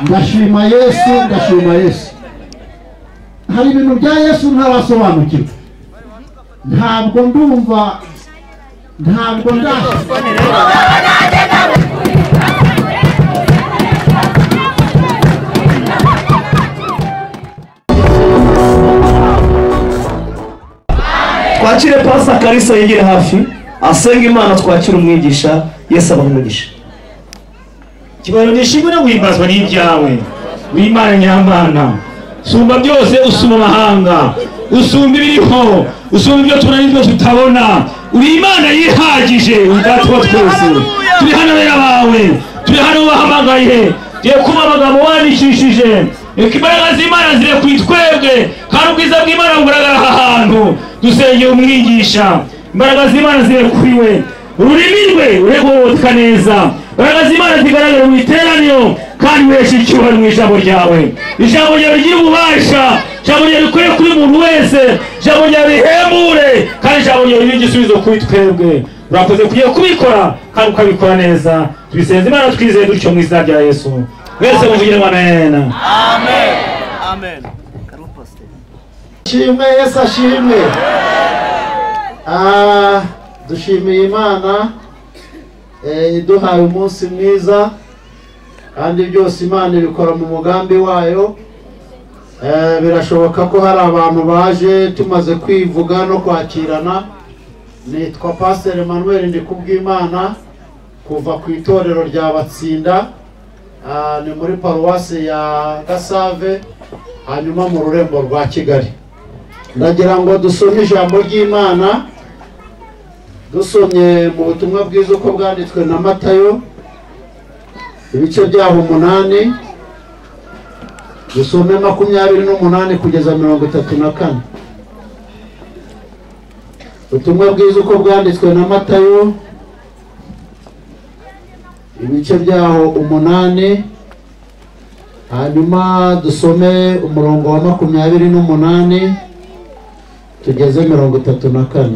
ndashima Yesu, ndashima Yesu. Hari ibintu bya Yesu ntarasobanukirwa, ntabwo ndumva, ntabwo twakire Pastor Kalisa yegere hafi asenga Imana, twakire umwigisha. Yesu abahe umugisha. Kibaro nishimwe no guhimbazwa n'ibyawe w'Imana nyamana, sumba byose, usuma mahanga, usumba ibiriho, usumba ibyo tunanizwe tutabona. Uri Imana yihagije, udatwa twese. Turi hano bera bawe, turi hano bahamagaye, tugiye kuba abagabo wandikishije. Imbaraga z'Imana zire kwitwebwe, kandi ubwiza bw'Imana bugaragara aha hantu. Dusengeye umwigisha, imbaraga z'Imana zire kuri we, ururimi rwe uregoboka neza. Imbaraga z'Imana zigaragara mu iteraniro, kandi weshe icyubahiro mu ijambo ryawe. Ijambo ryawe rigira ububasha, ijambo ryawe rikore kuri muntu wese, ijambo ryawe rihembure, kandi ijambo ryawe ribe igisubizo kuri twebwe. Urakoze kugiye kubikora, kandi ukabikora neza. Tubisenze Imana twizeye dutyo mu izina rya Yesu. Wese muvugire amen. Amen. Amen. Shimwe Yesu ashimwe. Dushimiye Imana iduhaye umunsi mwiza, kandi byose Imana ibikora mu mugambi wayo. Birashoboka ko hari abantu baje tumaze kwivuga no kwakirana. Nitwa Pastor Emmanuel NDIKUBWIMANA, kuva ku itorero rya Batsinda, ni muri paroise ya Gasave, hanyuma mu rurembo rwa Kigali. Ndagira ngo dusome ijambo ry'Imana. Dusomye mu butumwa bwiza uko bwanditswe na Matayo, ibice byaho 8, dusome 28 kugeza 34. Ubutumwa bwiza uko bwanditswe na Matayo, ibice byaho 8, hanyuma dusome umurongo wa 28 tugeze 34.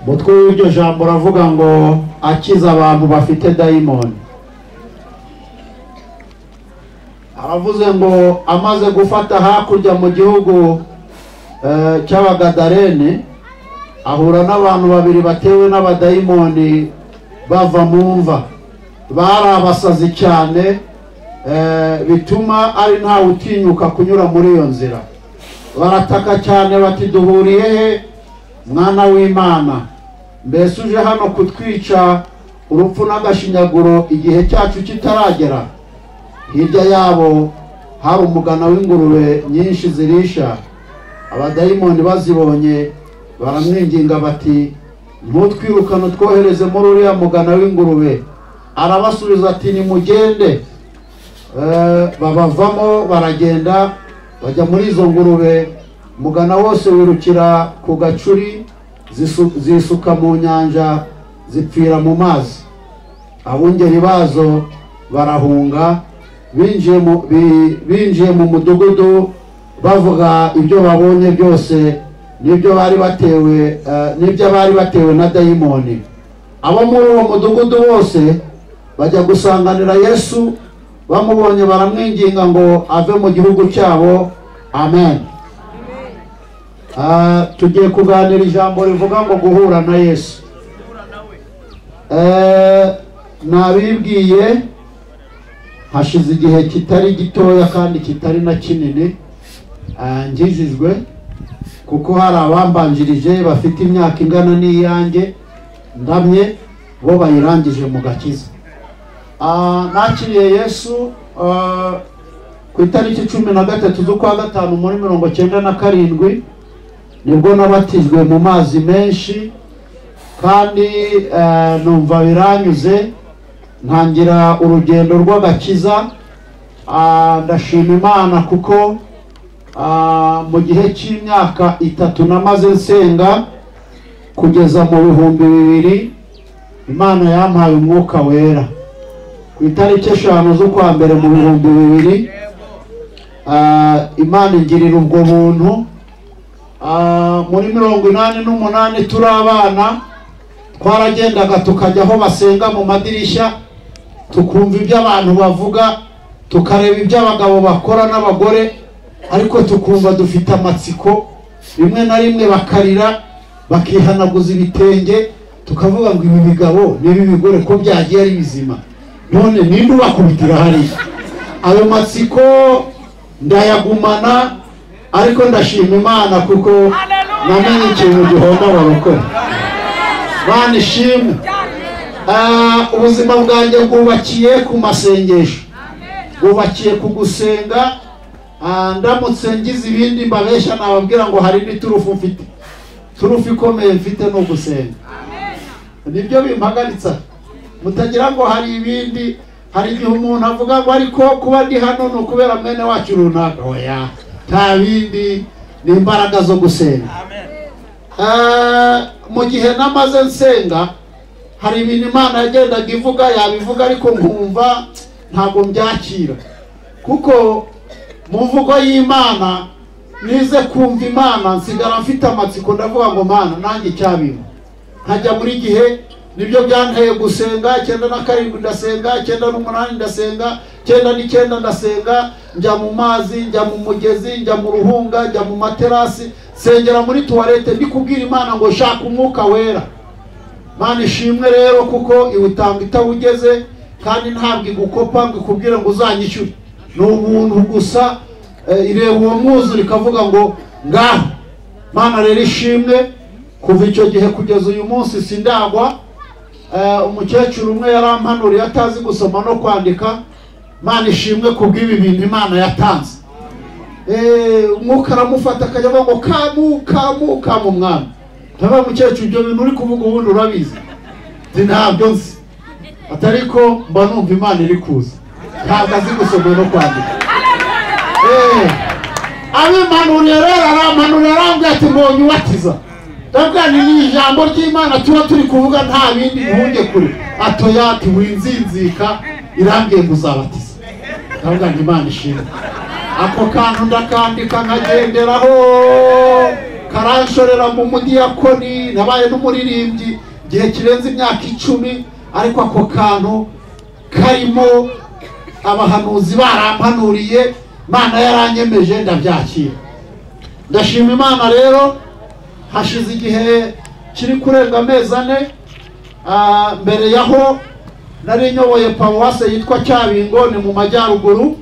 Mutwe w'iryo jambo ravuga ngo akiza abantu bafite dayimoni. Aravuze ngo amaze gufata hakurya mu gihugu cy'Abagadalene, ahura n'abantu babiri batewe n'abadayimoni bava mu mva. Bari abasazi cyane, bituma ari ntawe utinyuka kunyura muri iyo nzira. Barataka cyane bati, duhuriye he mwana w'Imana? Mbese uje hano kutwica urupfu n'agashinyaguro igihe cyacu kitaragera? Hirya yabo hari umugana w'ingurube nyinshi zirisha. Abadayimoni bazibonye baramwinginga bati, ntutwirukane twohereze muri uriya mugana w'ingurube. Arabasubiza ati, nimugende. Babavamo baragenda bajya muri izo ngurube. Mugana wose wirukira ku gacuri, zisuka mu nyanja, zipfira mu mazi. Abungeri bazo barahunga, binjiye mu mudugudu bavuga ibyo babonye byose, n'ibyo bari batewe na dayimoni. Abo muri uwo mudugudu bose bajya gusanganira Yesu, bamubonye baramwinginga ngo ave mu gihugu cyabo. Amen. Tugiye kuganira ijambo rivuga ngo guhura na Yesu. Nabibwiye hashize igihe kitari gitoya kandi kitari na kinini ngijijwe, kuko hari abambanjirije bafite imyaka ingana n'iyanjye ndamye, bo bayirangije mu gakiza. Nakiriye Yesu ku itariki 13 z'ukwa 5 muri 1997. Nibwo nabatijwe mu mazi menshi, kandi numva biranyuze, ntangira urugendo rw'agakiza. Ndashima Imana kuko mu gihe cy'imyaka 3 namaze nsenga kugeza mu 2000, Imana yampaye umwuka wera. Ku itariki 5 z'ukwa mbere mu 2000, Imana ingirira ubwo buntu. Muri 88 turi abana, twaragendaga tukajya aho basenga mu madirishya, tukumva ibyo abantu bavuga, tukareba ibyo abagabo bakora n'abagore, ariko tukumva dufite amatsiko, rimwe na rimwe bakarira bakihanaguza ibitenge, tukavuga ngo ibi bigabo n'ibi bigore ko byagiye ari bizima, none ninde ubakubitira hariya? Ayo matsiko ndayagumana, ariko ndashima Imana kuko namenye ikintu gihomba abarokore. Bana ishimwe. Ubuzima bwanjye bwubakiye ku masengesho, bwubakiye ku gusenga. Ndamutse ngize ibindi mbabeshya nababwira ngo hari n'iturufu mfite, turufu ikomeye mfite no gusenga. Nibyo bimpagaritsa, mutagira ngo hari ibindi. Hari igihe umuntu avuga ngo ariko kuba ndi hano no kubera mwene wacu runaka. Oya, nta bindi, ni imbaraga zo gusenga. Mu gihe namaze nsenga, hari ibintu Imana yagendaga ivuga, yabivuga ariko nkumva ntabwo mbyakira, kuko mu mvugo y'Imana nize kumva Imana nsigara mfite amatsiko, ndavuga ngo Mana nanjye cyabimo. Nkajya muri gihe nibyo byanteye gusenga, 97 ndasenga, 98 ndasenga, 99 ndasenga, njya mu mazi, njya mu mugezi, njya mu ruhunga, njya mu materasi, sengera muri toilette, ndikubwira Imana ngo shaka umwuka wera. Mana ishimwe rero kuko iwutanga itawugeze, kandi ntabwo igukopa ngo ikubwire ngo uzanyishyure. Ni ubuntu gusa, ireba uwo mwuzure ikavuga ngo ngaho. Mana rero ishimwe, kuva icyo gihe kugeza uyu munsi sindagwa. Umukecuru umwe yarampanuriye atazi gusoma no kwandika. Mana ishimwe kubw'ibi bintu Imana yatanze. Umwuka aramufata akajya avuga ngo kamu mwami. Ndaba mukecuru ibyo bintu uri kuvuga ubundi urabizi? Ntabyo nzi. Atariko mba numva Imana iri kuza. Ntabwo azi gusoma no kwandika. Abimpanuriye rero arampanuriye arambwira ati mbonye ubatiza. Ndabwira ni ijambo ry'Imana tuba turi kuvuga, nta bindi muhunge kure. Atoya ati winzinzika, irambwiye kuzabatiza. Ndabwira ngo Imana ishimwe. Ako kantu ndakandika nkagenderaho, karanshorera mu mudiyakoni, nabaye n'umuririmbyi gihe kirenze imyaka 10, ariko ako kantu karimo abahanuzi barampanuriye, Imana yaranyemeje ndabyakira. Ndashima Imana rero. Hashize igihe kiri kurenga amezi 4, mbere yaho nari nyoboye paroise yitwa Cyabingo, ni mu majyaruguru,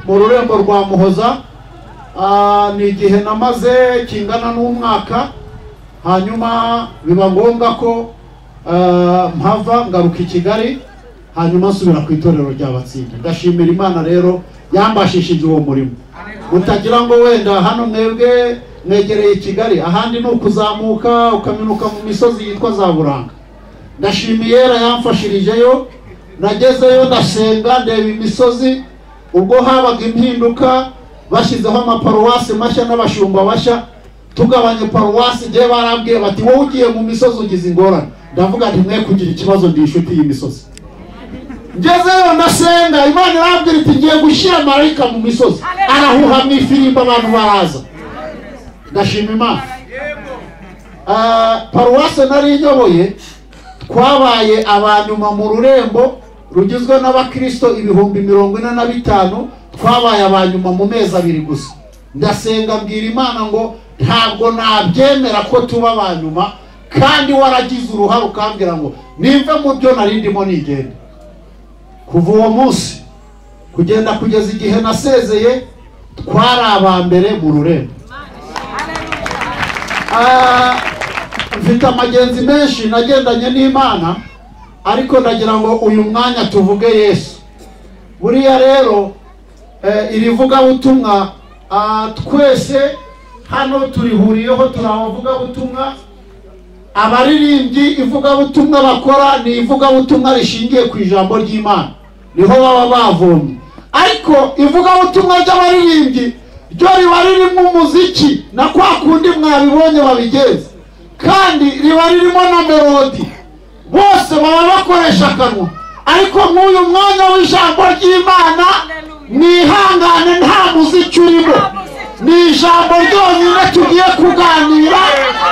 mu rurembo rwa Muhoza. Ni igihe namaze kingana n'umwaka, hanyuma biba ngombwa ko mpava ngaruka i Kigali, hanyuma nsubira ku itorero ry'Abatsinda. Ndashimira Imana rero yambashishije uwo murimo. Utagira ngo wenda hano mwebwe mwegereye Kigali, ahandi ni ukuzamuka ukaminuka mu misozi yitwa za Buranga. Ndashimiye yamfashirijeyo, nagezeyo ndasenga, ndeba imisozi. Ubwo habaga impinduka, bashyizeho amaparuwasi mashya n'abashumba bashya, tugabanye paruwasi. Ngiye barambwiye bati wowe ugiye mu misozi ugize ingorane. Ndavuga nti mwe kugira ikibazo, ndi inshuti y'imisozi. Ngezeyo ndasenga, Imana irambwira iti ngiye gushyira marayika mu misozi, arahuha mu ifirimba abantu baraza. Ndashima Imana. Paruwase nari nyoboye, twabaye abanyuma mu rurembo rugizwe n'abakristo 45,000, twabaye abanyuma mu mezi 2 gusa. Ndasenga mbwira Imana ngo ntabwo nabyemera ko tuba abanyuma, kandi waragize uruhare ukambwira ngo nimve mu byo narindimo nigende. Kuva uwo munsi kugenda kugeza igihe nasezeye, twari abambere mu rurembo. Mfite amagenzi menshi nagendanye n'Imana, ariko ndagira ngo uyu mwanya tuvuge Yesu. Buriya rero irivuga butumwa, twese hano turihuriyeho, turavuga butumwa. Abaririmbyi ivuga butumwa bakora ni ivuga butumwa rishingiye ku ijambo ry'Imana, niho baba bavomye. Ariko ivuga butumwa ry'abaririmbyi ryo riba ririmo umuziki na kwa kundi mwabibonye babigenza, kandi riba ririmo na melodi, bose baba bakoresha akanwa. Ariko nk'uyu mwanya w'ijambo ry'Imana, mwihangane nta muziki urimo, ni ijambo ryonyine tugiye kuganira,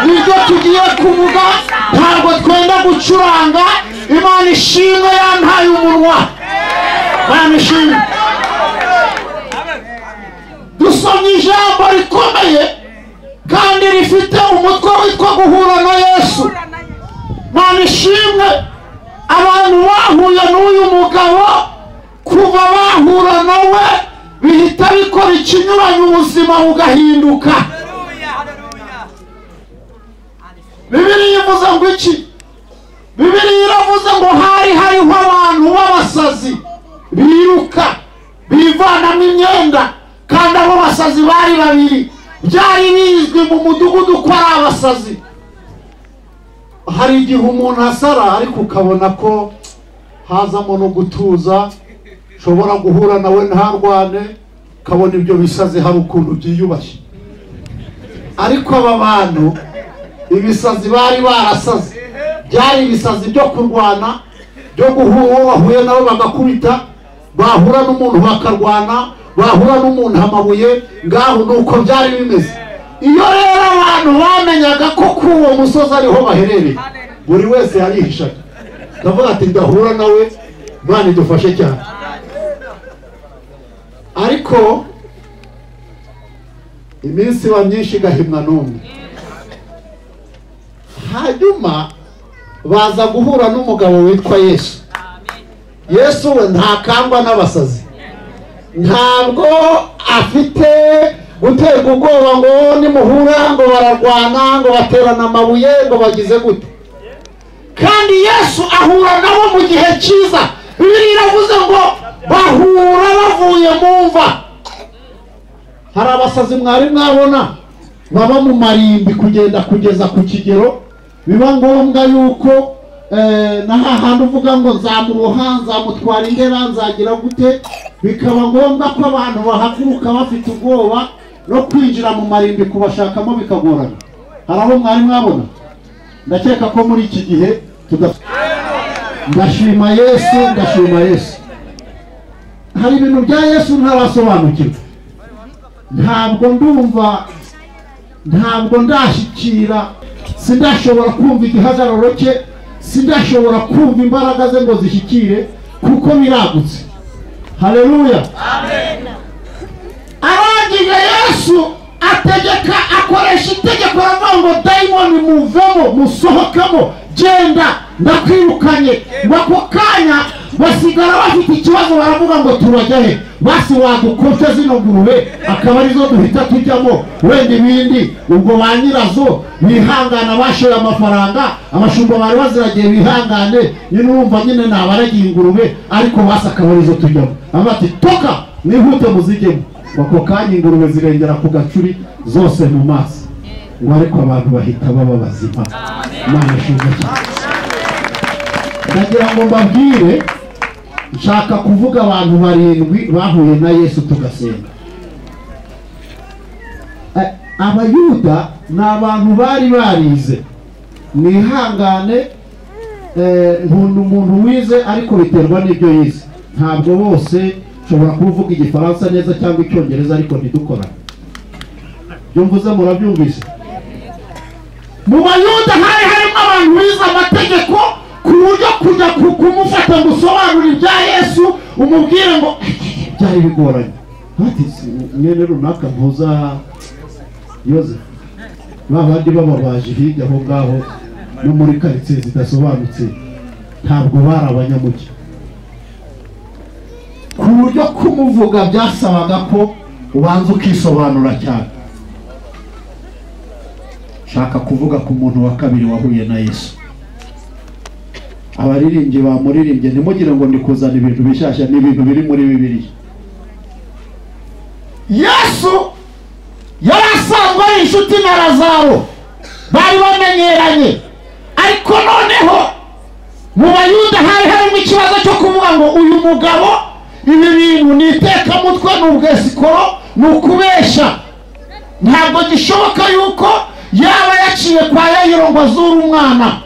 niryo tugiye kuvuga. Ntabwo twenda gucuranga, Imana ishimwe yantaye umunwa. Imana ishimwe. Dusomye ijambo rikomeye kandi rifite umutwe witwa guhura na Yesu. Imana ishimwe. Abantu bahuye n'uyu mugabo kuva bahura nawe bihita bikora ikinyuranye, ubuzima bugahinduka. Bibiliya ivuze ngo iki? Bibiliya iravuze ngo hariho abantu b'abasazi biruka bivanamo imyenda, kandi abo basazi bari babiri. Byari bizwi mu mudugudu ko ari abasazi. Hari igihe umuntu asara ariko ukabona ko hazamo no gutuza, ushobora guhura nawe ntarwane, ukabona ibyo bisazi hari ukuntu byiyubashye. Ariko aba bantu ibisazi bari barasaze, byari ibisazi byo kurwana, byo guhura, bahuye nabo bagakubita, bahura n'umuntu bakarwana, bahura n'umuntu amabuye, ngaho nuko byari bimeze. Iyo rero abantu bamenyaga ko kuwo musozi ariho baherereye, buri wese yarihishaga, ndavuga ati ndahura nawe, Imana idufashe cyane. Ariko iminsi iba myinshi igahimwa n'umwe. Hanyuma baza guhura n'umugabo witwa Yesu. Yesu we ntakangwa n'abasazi, ntabwo afite guterwa ubwoba ngo nimuhura ngo bararwana, ngo baterana amabuye, ngo bagize gute. Kandi Yesu ahura nabo mu gihe cyiza. Bibiliya iravuze ngo bahura bavuye mu mva. Hari abasazi mwari mwabona baba mu marimbi kugenda kugeza ku kigero biba ngombwa yuko n'ahandi uvuga ngo nzamuroha, nzamutwara indera, nzagira gute, bikaba ngombwa ko abantu bahaguruka bafite ubwoba no kwinjira mu marimbi kubashakamo bikagorana. Hari abo mwari mwabona? Ndakeka ko muri iki gihe ndashima Yesu, ndashima Yesu. Hari ibintu bya Yesu ntarasobanukirwa, ntabwo ndashyikira, sindashobora kumva igihagararo cye, sindashobora kumva imbaraga ze ngo zishyikire, kuko biragutse. Haleluya, amen. Arangije Yesu ategeka, akoresha itegeko, aravuga ngo dayimoni muvemo, musohokamo, genda ndakwirukanye. Ako kanya basigara bafite ikibazo, baravuga ngo turajya he? Basi wadukosha zino ngurube akaba arizo duhita tujyamo, wenda ibindi ubwo ba nyirazo bihangana, bashoye amafaranga, abashumba bari baziragiye bihangane, nyine urumva nyine nabaragiye ingurube, ariko basi akaba arizo tujyamo. Abati toka nihute muzigemo. Ako kanya ingurube zirengera ku gacuri zose mu maso, ngo ariko abantu bahita baba bazima. Imana ishimwe cyane. Ndagira ngo mbabwire, nshaka kuvuga abantu 7 bahuye na Yesu tugasenga. Abayuda ni abantu bari barize, mwihangane, umuntu wize ariko biterwa n'ibyo yize. Ntabwo bose ushobora kuvuga igifaransa neza cyangwa icyongereza ariko ntidukorane. Byo mvuze murabyumvise? Mu Bayuda harimo abantu bize amategeko ku buryo kujya kumufata ngo usobanure ibya Yesu umubwire ngo byari bigoranye. Ati mwene runaka mpuza Yozefu, babandi bababaje hirya aho ngaho no muri karitsiye zidasobanutse, ntabwo bari abanyamugi, ku buryo kumuvuga byasabaga ko ubanza ukisobanura cyane. Shaka kuvuga ku muntu wa kabiri wahuye na Yesu. Abaririmbyi bamuririmbye, ntimugire ngo ndi kuzana ibintu bishyashya, n'ibintu biri muri Bibiliya. Yesu yarasanzwe ari inshuti na Lazaro, bari bamenyeranye, ariko noneho mu Bayuda harimo ikibazo cyo kuvuga ngo uyu mugabo ibi bintu ni itekamutwe, ni ubwesikoro, ni ukubeshya. Ntabwo gishoboka yuko yaba yaciye kwa Yayiro ngo azure umwana.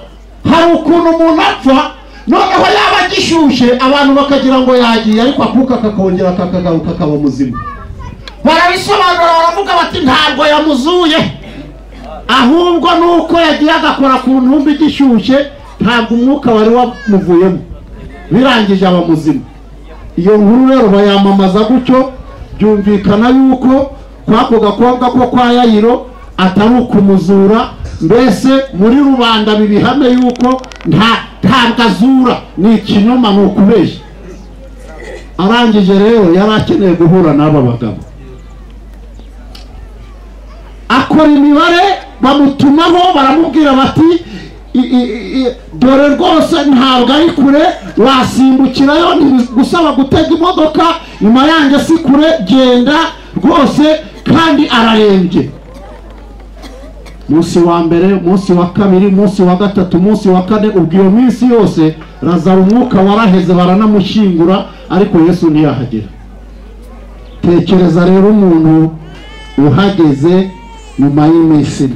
Hari ukuntu umuntu apfa noneho yaba gishyushye abantu bakagira ngo yagiye, ariko akuka kakongera kakagaruka akaba muzima. Barabisobanura, baravuga bati ntabwo yamuzuye, ahubwo nuko yagiye agakora ku ntumbi gishyushye ntabwo umwuka wari wamuvuyemo, birangije aba muzima. Iyo nkuru rero bayamamaza gutyo, byumvikana yuko kwako gakobwa ko kwa Yayiro atari ukumuzura, mbese muri rubanda bibihame yuko ntabwo azura, ni ikinyoma, ni ukubeshya. Arangije rero yari akeneye guhura n'aba bagabo, akora imibare, bamutumaho baramubwira bati dore rwose ntabwo ari kure, wasimbukirayo, gusaba gutega imodoka, nyuma yanjye si kure, genda rwose, kandi ararembye. Munsi wa mbere, munsi wa kabiri, munsi wa gatatu, munsi wa kane, ubwo iyo minsi yose Lazaro umwuka waraheze, baranamushyingura, ariko Yesu ntiyahagera. Tekereza rero umuntu uhageze nyuma y'iminsi,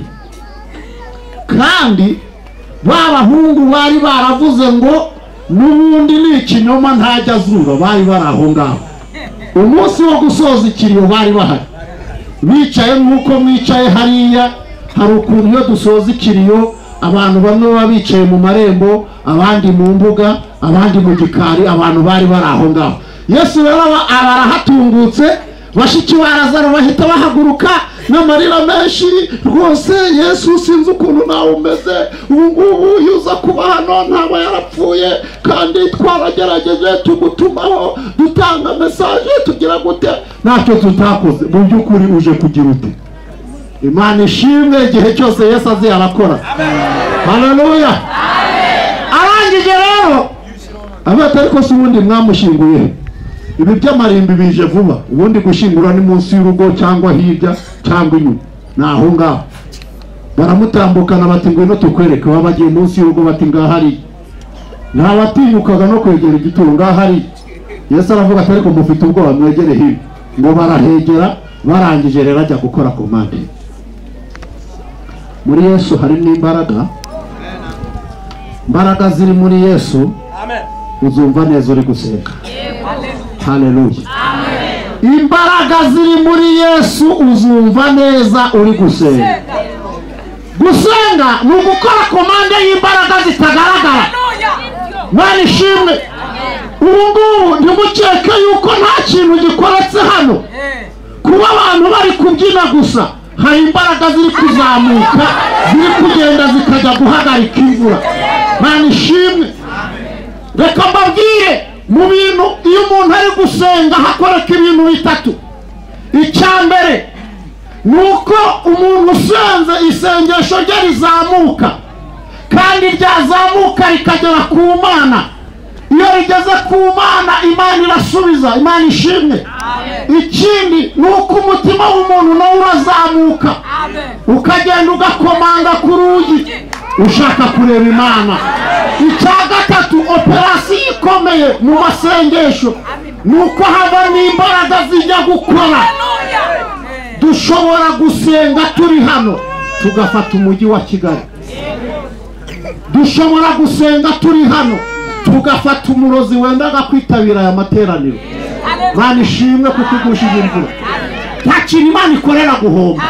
kandi bahungu bari baravuze ngo n'ubundi ni ikinyoma ntajya azura, bari bari aho ngaho. Umunsi wo gusoza ikiriyo bari bahari, bicaye nk'uko mwicaye hariya. Hari ukuntu iyo dusoza ikiriyo abantu bamwe baba bicaye mu marembo, abandi mu mbuga, abandi mu gikari, abantu bari bari aho ngaho. Yesu rero arahatungutse, bashiki ba Lazaro bahita bahaguruka n'amarira menshi, rwose Yesu sinzi ukuntu nawe umeze, ubungubu yuza kuba hano ntaba yarapfuye, kandi twaragerageje tugutumaho dutanga mesaje tugira gute, ntacyo tutakoze. Mu by'ukuri uje kugira ute? Imana ishimwe, igihe cyose Yesu azi arakora. Haleluya. Arangije rero abata, ariko si ubundi mwamushinguye, ibi by'amarimbi bije vuba, ubundi gushingura ni munsi y'urugo cyangwa hirya cyangwa inyuma, naho ngaho. Baramutambukana bati ngwino tukwereke, babagiye munsi y'urugo bati ngahari. Ntabatinyukaga no kwegera igituro, ngahari. Yesu aravuga ati ariko mufite ubwoba, mwegere hirya. Ngo barahegera, barangije rero ajya gukora komande. Muri Yesu harimo imbaraga, imbaraga ziri muri Yesu. Amen. Uzumva neza uri gusenga. Haleluya. Amen. Imbaraga ziri muri Yesu, uzumva neza uri gusenga. Gusenga ni ugukora komande y'imbaraga zitagaragara. Mwana ishimwe. Ubungubu ntimukeke yuko nta kintu gikoretse hano, kuba abantu bari kubyina gusa. Hari imbaraga ziri kuzamuka, ziri kugenda zikajya guhagarika imvura. Mwana ishimwe. Reka mbabwire, mu bintu iyo umuntu ari gusenga hakoreka ibintu bitatu. Icyambere nuko umuntu usenze isengesho rye rizamuka, kandi ryazamuka rikagera ku Mana. Iyo rigeze ku Mana, Imana irasubiza. Imana ishimwe. Ikindi nuko umutima w'umuntu nawe urazamuka, ukagenda ugakomanga ku rugi ushaka kureba Imana. Icya gatatu, operasiyo ikomeye mu masengesho nuko havamo imbaraga zijya gukora. Dushobora gusenga turi hano tugafata umujyi wa Kigali, dushobora gusenga turi hano tugafata umurozi wendaga kwitabira aya materaniro. Imana ishimwe kuko igushije imvura, nta kintu Imana ikorera guhomba.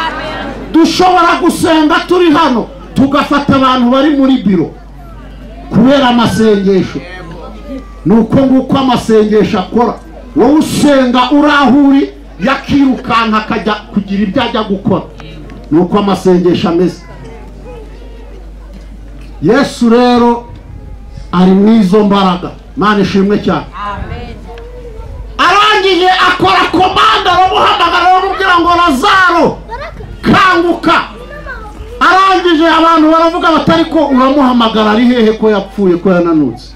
Dushobora gusenga turi hano tugafata abantu bari muri biro kubera amasengesho. Nuko nguko amasengesho akora. Wowe usenga urahuri, yakirukanka akajya kugira ibyo ajya gukora. Nuko amasengesho ameze. Yesu rero ari mwizo mbaraga. Imana ishimwe cyane. Arangije akora komanda, aramuhamagara aramubwira ngo Lazaro kanguka. Arangije abantu baravuga batari ko uramuhamagara ari hehe, ko yapfuye, ko yananutse.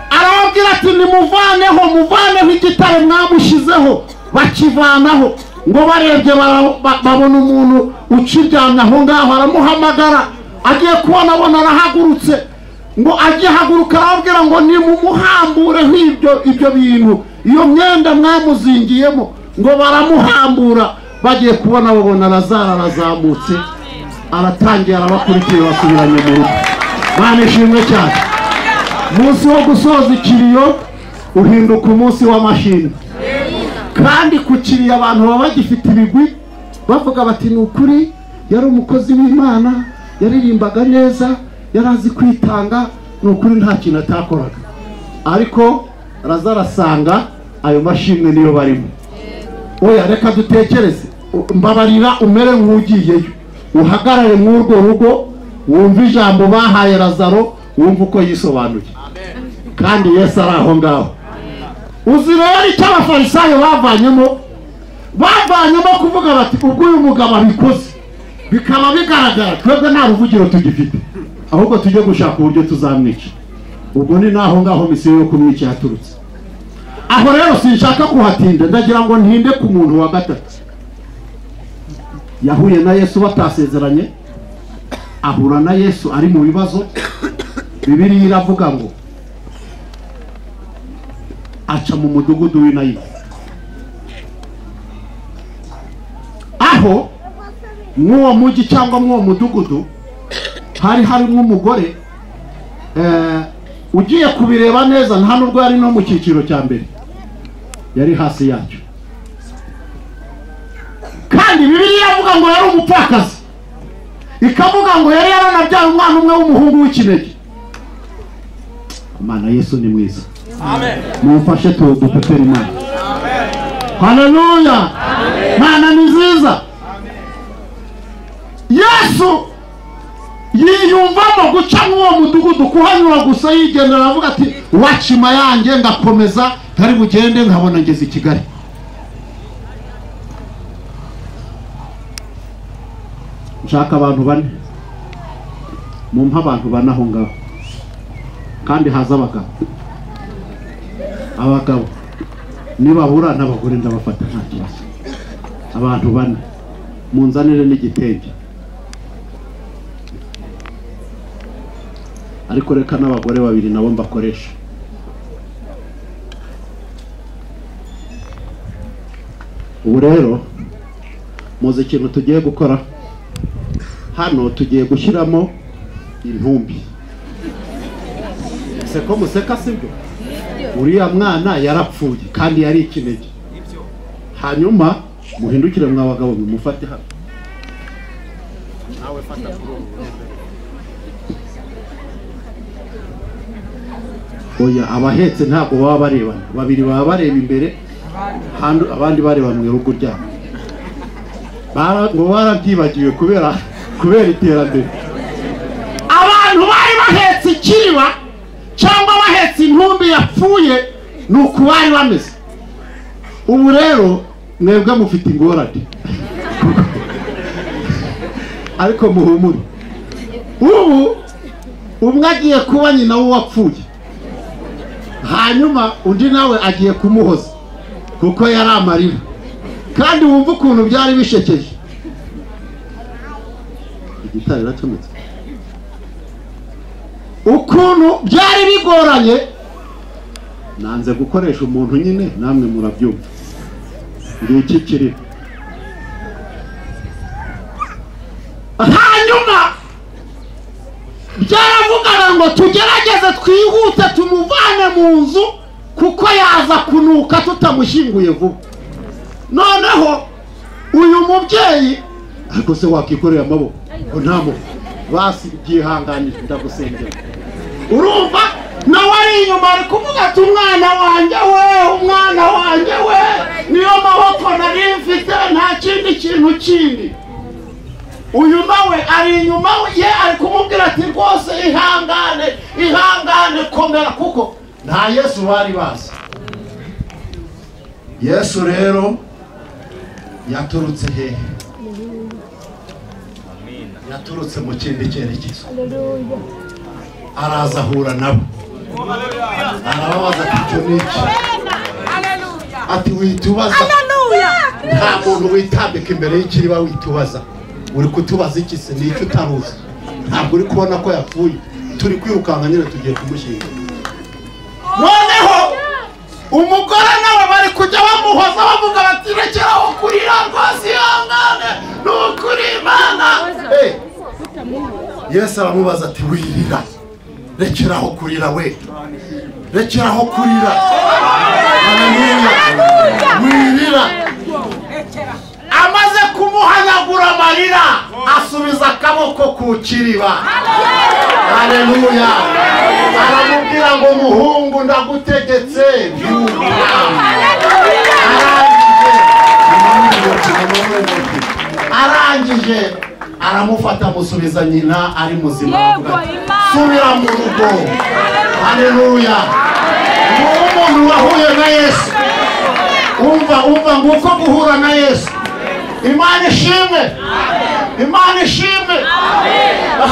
Arababwira ati muvaneho igitare mwamushizeho. Bakivanaho, ngo barebye babona umuntu ukiryamye aho ngaho. Aramuhamagara, agiye kubona arahagurutse. Ngo agihaguruka arababwira ngo nimumuhambureho ibyo bintu, iyo myenda mwamuzingiyemo. Ngo baramuhambura, bagiye kubona babona Lazaro arazamutse, aratangiye, arabakurikiye, basubiranye mu rugo. Imana ishimwe cyane. Umunsi wo gusoza ikiriyo uhinduka umunsi w'amashimwe, kandi ku kiriyo abantu baba bagifite ibigwi, bavuga bati ni ukuri yari umukozi w'Imana, yaririmbaga neza, yarazi kwitanga, nukuri nta kintu atakoraga. Ariko Lazaro asanga ayo mashimwe niyo barimo. Oya reka dutekereze, mbabarira umere nk'ugiyeyo, uhagarare mw'urwo rugo, wumva ijambo bahaye Lazaro, wumva uko yisobanuye. Kandi Yesu ari aho ngaho. Uzi rero icyo abafarisayo bavanyemo kuvuga bati ubwo uyu mugabo abikoze bikaba bigaragara, twebwe nta ruvugiro tugifite, ahubwo tujye gushaka uburyo tuzamwica. Ubwo ni naho ngaho misiyo yo kumwica yaturutse. Aho rero sinshaka kuhatinda, ndagira ngo ntinde ku muntu wa gatatu. Yahuye na Yesu batasezeranye, ahura na Yesu ari mu bibazo. Bibiliya iravuga ngo aca mu mudugudu w'Inayi. Aho mw'uwo mujyi cyangwa mw'uwo mudugudu harimo umugore ugiye kubireba neza nta nubwo yari no mu cyiciro cya mbere, yari hasi yacyo. Kandi Bibiliya iravuga ngo yari umupfakazi, ikavuga ngo yari yaranabyaye umwana umwe w'umuhungu w'ikinege. Imana Yesu ni mwiza. Amen. Mumfashe dupepere Imana. Amen. Haleluya. Imana ni nziza. Yesu yiyumvamo guca mw'uwo mudugudu, kuhanyura gusa yigendera, avuga ati waca Mayange, ngakomeza ntari bugende nkabona ngeze i Kigali. Nshaka abantu bane, mumpa abantu bane aho ngaho, kandi haza abagabo nibabura n'abagore ndabafata nta kibazo. Abantu bane munzanire n'igitenge, ariko reka n'abagore babiri nabo mbakoresha. Ubu rero muzi ikintu tugiye gukora hano, tugiye gushyiramo intumbi. Seko museka sibyo? Uriya mwana yarapfuye kandi yari ikinege. Hanyuma muhindukire mwa bagabo mumufate hano. Nawe fata kuri. Oya abahetse ntabwo baba barebana, babiri baba bareba imbere, abandi bareba mu rugo ryabo. Ngo barabyibagiwe kubera iterambere. Abantu bari bahetse ikiriba cyangwa bahetse intumbi yapfuye, nuko bari bameze. Ubu rero mwebwe mufite ingorane, ariko muhumure. Ubu umwe agiye kuba nyina w'uwapfuye, hanyuma undi nawe agiye kumuhoza kuko yari amarira. Kandi wumva ukuntu byari bishekeje. Igitare racometse. Ukuntu byari bigoranye, nanze gukoresha umuntu nyine, namwe murabyumva. Ngiki kiri. Hanyuma byaravuga ngo tugerageze twihute tumuvane mu nzu kuko yaza kunuka tutamushyinguye vuba. Noneho uyu mubyeyi ariko se wakikorera amaboko ngo ntamo basi gihanganije ndagusengera. Urumva nawe ari inyuma ari kuvuga ati umwana wanjye we niyo maboko nari mfite, nta kindi kintu kindi. Uyu nawe ari inyuma ye ari kumubwira ati rwose ihangane komera, kuko nta Yesu bari bazi. Yesu rero yaturutse hehe? Yaturutse mu kindi cyerekezo. Araza ahura nabo, arababaza ati icyo niki? Ati witubaza? Nta muntu witambika imbere y'ikiriba witubaza. Uri kutubaza iki se? Ni icyo utaruzi? Ntabwo uri kubona ko yapfuye? Turi kwirukanka nyine tugiye kumushyinga. Noneho umugore nawe bari kujya bamuhoza bavuga bati rekeraho kurira rwose ihangane, ni ukuri Imana. Yesu aramubaza ati wirira, rekeraho kurira we, rekeraho kurira. Haleluya. Wirira. Amaze kumuhanagura amarira asubiza akaboko ku kiriba. Haleluya. Aramubwira ngo muhungu ndagutegetse byumva. Arangije aramufata musubiza nyina ari muzima. Subira mu rugo. Haleluya. Umuntu wahuye na Yesu. Umva nguko guhura na Yesu. Imana ishimwe. Imana ishimwe.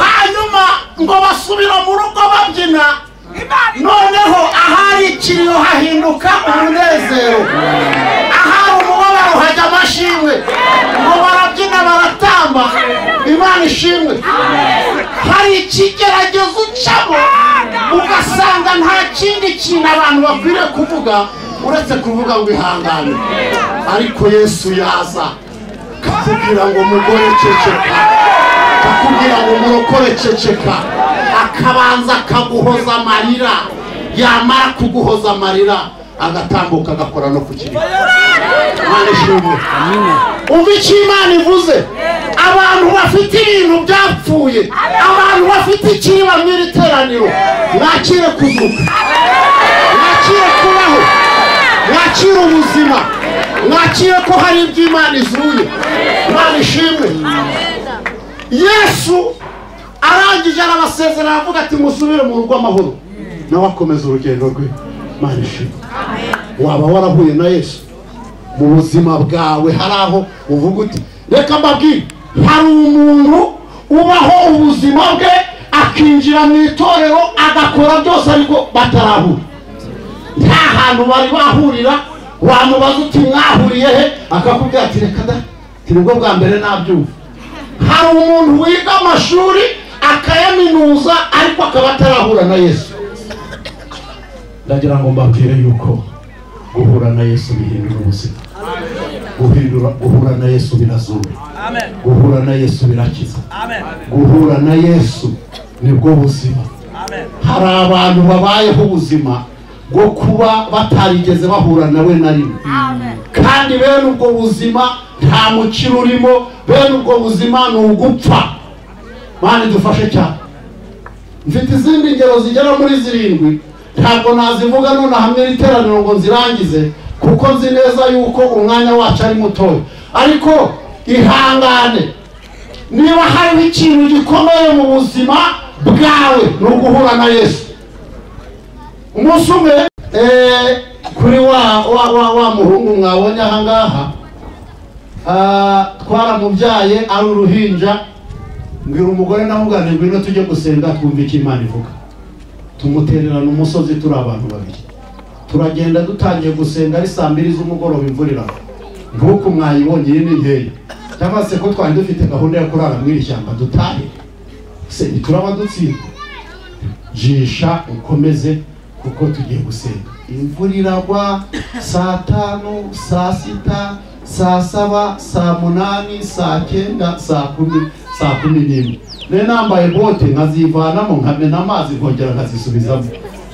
Hanyuma ngo basubira mu rugo babyina. Noneho ahari ikiriyo hahinduka umunezero. Ahari umubabaro hajya amashimwe. Ngo barabyina baratamba. Imana ishimwe. Hari ikigeragezo ucamo ugasanga nta kindi kintu abantu bakwiriye kuvuga uretse kuvuga ngo ihangane. Ariko Yesu yaza akakubwira ngo mugore ceceka, akakubwira ngo murokore ceceka, akabanza akaguhoza amarira. Yamara kuguhoza amarira agatambuka agakora no ku kiriyo. Imana ishimwe. Umva icyo Imana ivuze. Abantu bafite ibintu byapfuye, abantu bafite ikiba mu iteraniro, mwakire kuzuka, mwakire kubaho, mwakire ubuzima, mwakire ko hari iby'Imana izuye. Imana ishimwe. Yesu arangije arabasezerana avuga ati musubire mu rugo amahoro. Nawe akomeza urugendo rwe. Imana ishimwe. Waba warahuye na Yesu mu buzima bwawe, hari aho uvuga uti reka mbabwire, hari umuntu ubaho ubuzima bwe akinjira mu itorero agakora byose ariko batarahura. Nta hantu bari bahurira. Wamubaza uti mwahuriye he, akakubwira ati reka da nibwo bwa mbere nabyumva. Hari umuntu wiga amashuri akayaminuza ariko akaba atarahura na Yesu. Ndagira ngo mbabwire yuko guhura na Yesu bihindura ubuzima. Guhura na Yesu birazura. Guhura na Yesu birakiza. Guhura na Yesu nibwo buzima. Hari abantu babayeho ubuzima bwo kuba batarigeze bahura nawe na rimwe. Kandi bene ubwo buzima nta mukiro urimo. Bene ubwo buzima ni ugupfa. Mana dufashe cyane. Mfite izindi ngero zigera muri 7. Ntabwo nazivuga none hamwe n'iteraniro ngo nzirangize kuko nzi neza yuko umwanya wacu ari mutoya. Ariko ihangane, niba hari ikintu gikomeye mu buzima bwawe ni uguhura na Yesu. Umunsi umwe kuri wa muhungu mwabonye aha ngaha, twaramubyaye ari uruhinja. Mbwira umugore namugane ngwino tujye gusenga twumve icyo Imana ivuga. Tumutererana umusozi turi abantu babiri. Turagenda dutangiye gusenga ari 2:00 z'umugoroba imvura iragwa. Nkuko mwayibonye ni nkeya. Cyangwa se ko twari dufite gahunda yo kurara mu ishyamba dutahe. Se turaba dutsinda. Jisha ukomeze kuko tugiye gusenga. Imvura iragwa 5:00, 6:00, 7:00, 8:00, 9:00, 10:00, 11:00. Nambaye bote nkazivanamo nkamena amazi nkongera nkazisubizamo.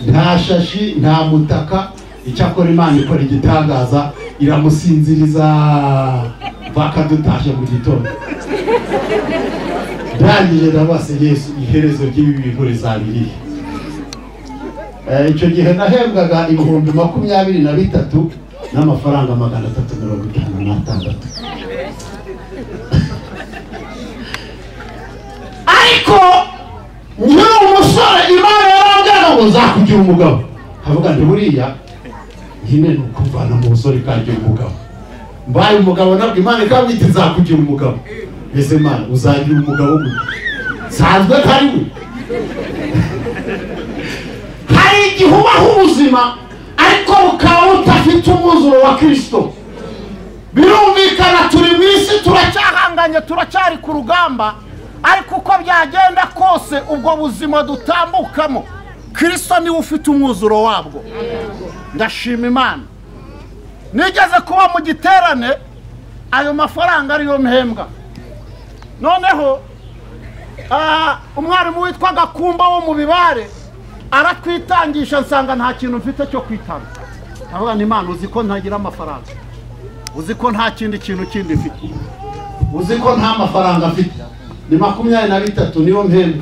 Nta shashi nta mutaka. Icyakora Imana ikora igitangaza iramusinziriza bakadutashye mu gitondo. Ndangije ndabase Yesu iherezo ry'ibi bintu rizabiriye. Icyo gihe nahembwaga 23,000 n'amafaranga 356. Ariko nyiri umusore Imana yarambwira ngo nzakugira umugabo. Havuga nti buriya nyine nukuvana mu busore kagira umugabo. Mbaye umugabo nabwo Imana ikambwita nzakugira umugabo. Ese Imana uzagira umugabo gute? Sanzwe karibu. Hari igihe ubaho ubuzima ariko ukaba utafite umwuzuro wa Kristo. Birumvikana turi mu isi turacyahanganye, turacyari ku rugamba. Ariko uko byagenda kose ubwo buzima dutambukamo Kristo niwe ufite umwuzuro wabwo. Ndashima Imana. Nigeze kuba mu Giterane, ayo mafaranga ariyo mpembwa. Noneho umwarimu witwa Gakumba wo mu Bibare aratwitangisha nsanga nta kintu mfite cyo kwitanga. Avuga ni Imana uzi ko ntagira amafaranga. Uzi ko nta kindi kintu kindi mfite. Uzi ko nta mafaranga mfite. ni 23 niyo mpembe.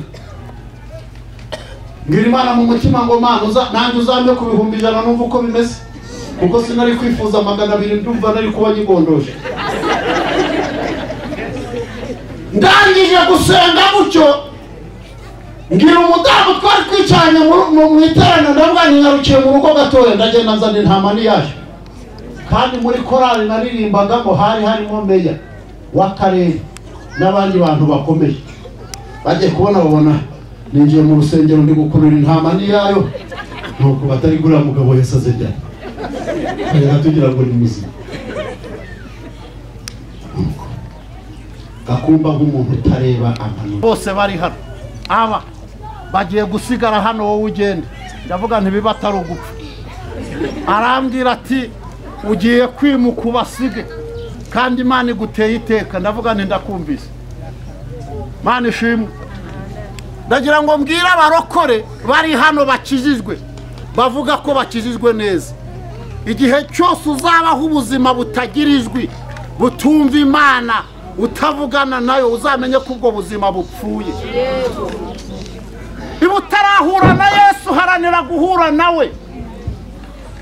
Ngira Imana mu mutima ngo Mana nanjye uzambe ku 100 numva uko bimeze, kuko sinari kwifuza 200 ndumva nari kuba nyigondoshe. Ndangije gusenga gutyo, ngira umudamu twari twicanye mu iterane, ndavuga nyarukiye mu rugo gatoya, ndagenda nzana intama niyaje. Kandi muri korali naririmbagamo hari harimo meya w'akarere n'abandi bantu bakomeye. Bagiye kubona babona ninjiye mu rusengero ndi gukurura intama niyayo, nuko batari gura mugabo yasaze cyane. Reka tugira ngo ni muzima. Gakumba nk'umuntu utareba abantu bose bari hano, aba bagiye gusigara hano wowe ugende. Ndavuga ntibiba atari ugupfa. Arambwira ati ugiye kwimuka ubasige kandi Imana iguteye iteka. Ndavuga nti ndakumvise, Mana ishimwe. Ndagira ngo mbwire abarokore bari hano bakijijwe, bavuga ko bakijijwe neza, igihe cyose uzabaho ubuzima butagira ijwi, butumva Imana, utavugana nayo, uzamenye ko ubwo buzima bupfuye. Iba utarahura na Yesu, haranira guhura nawe,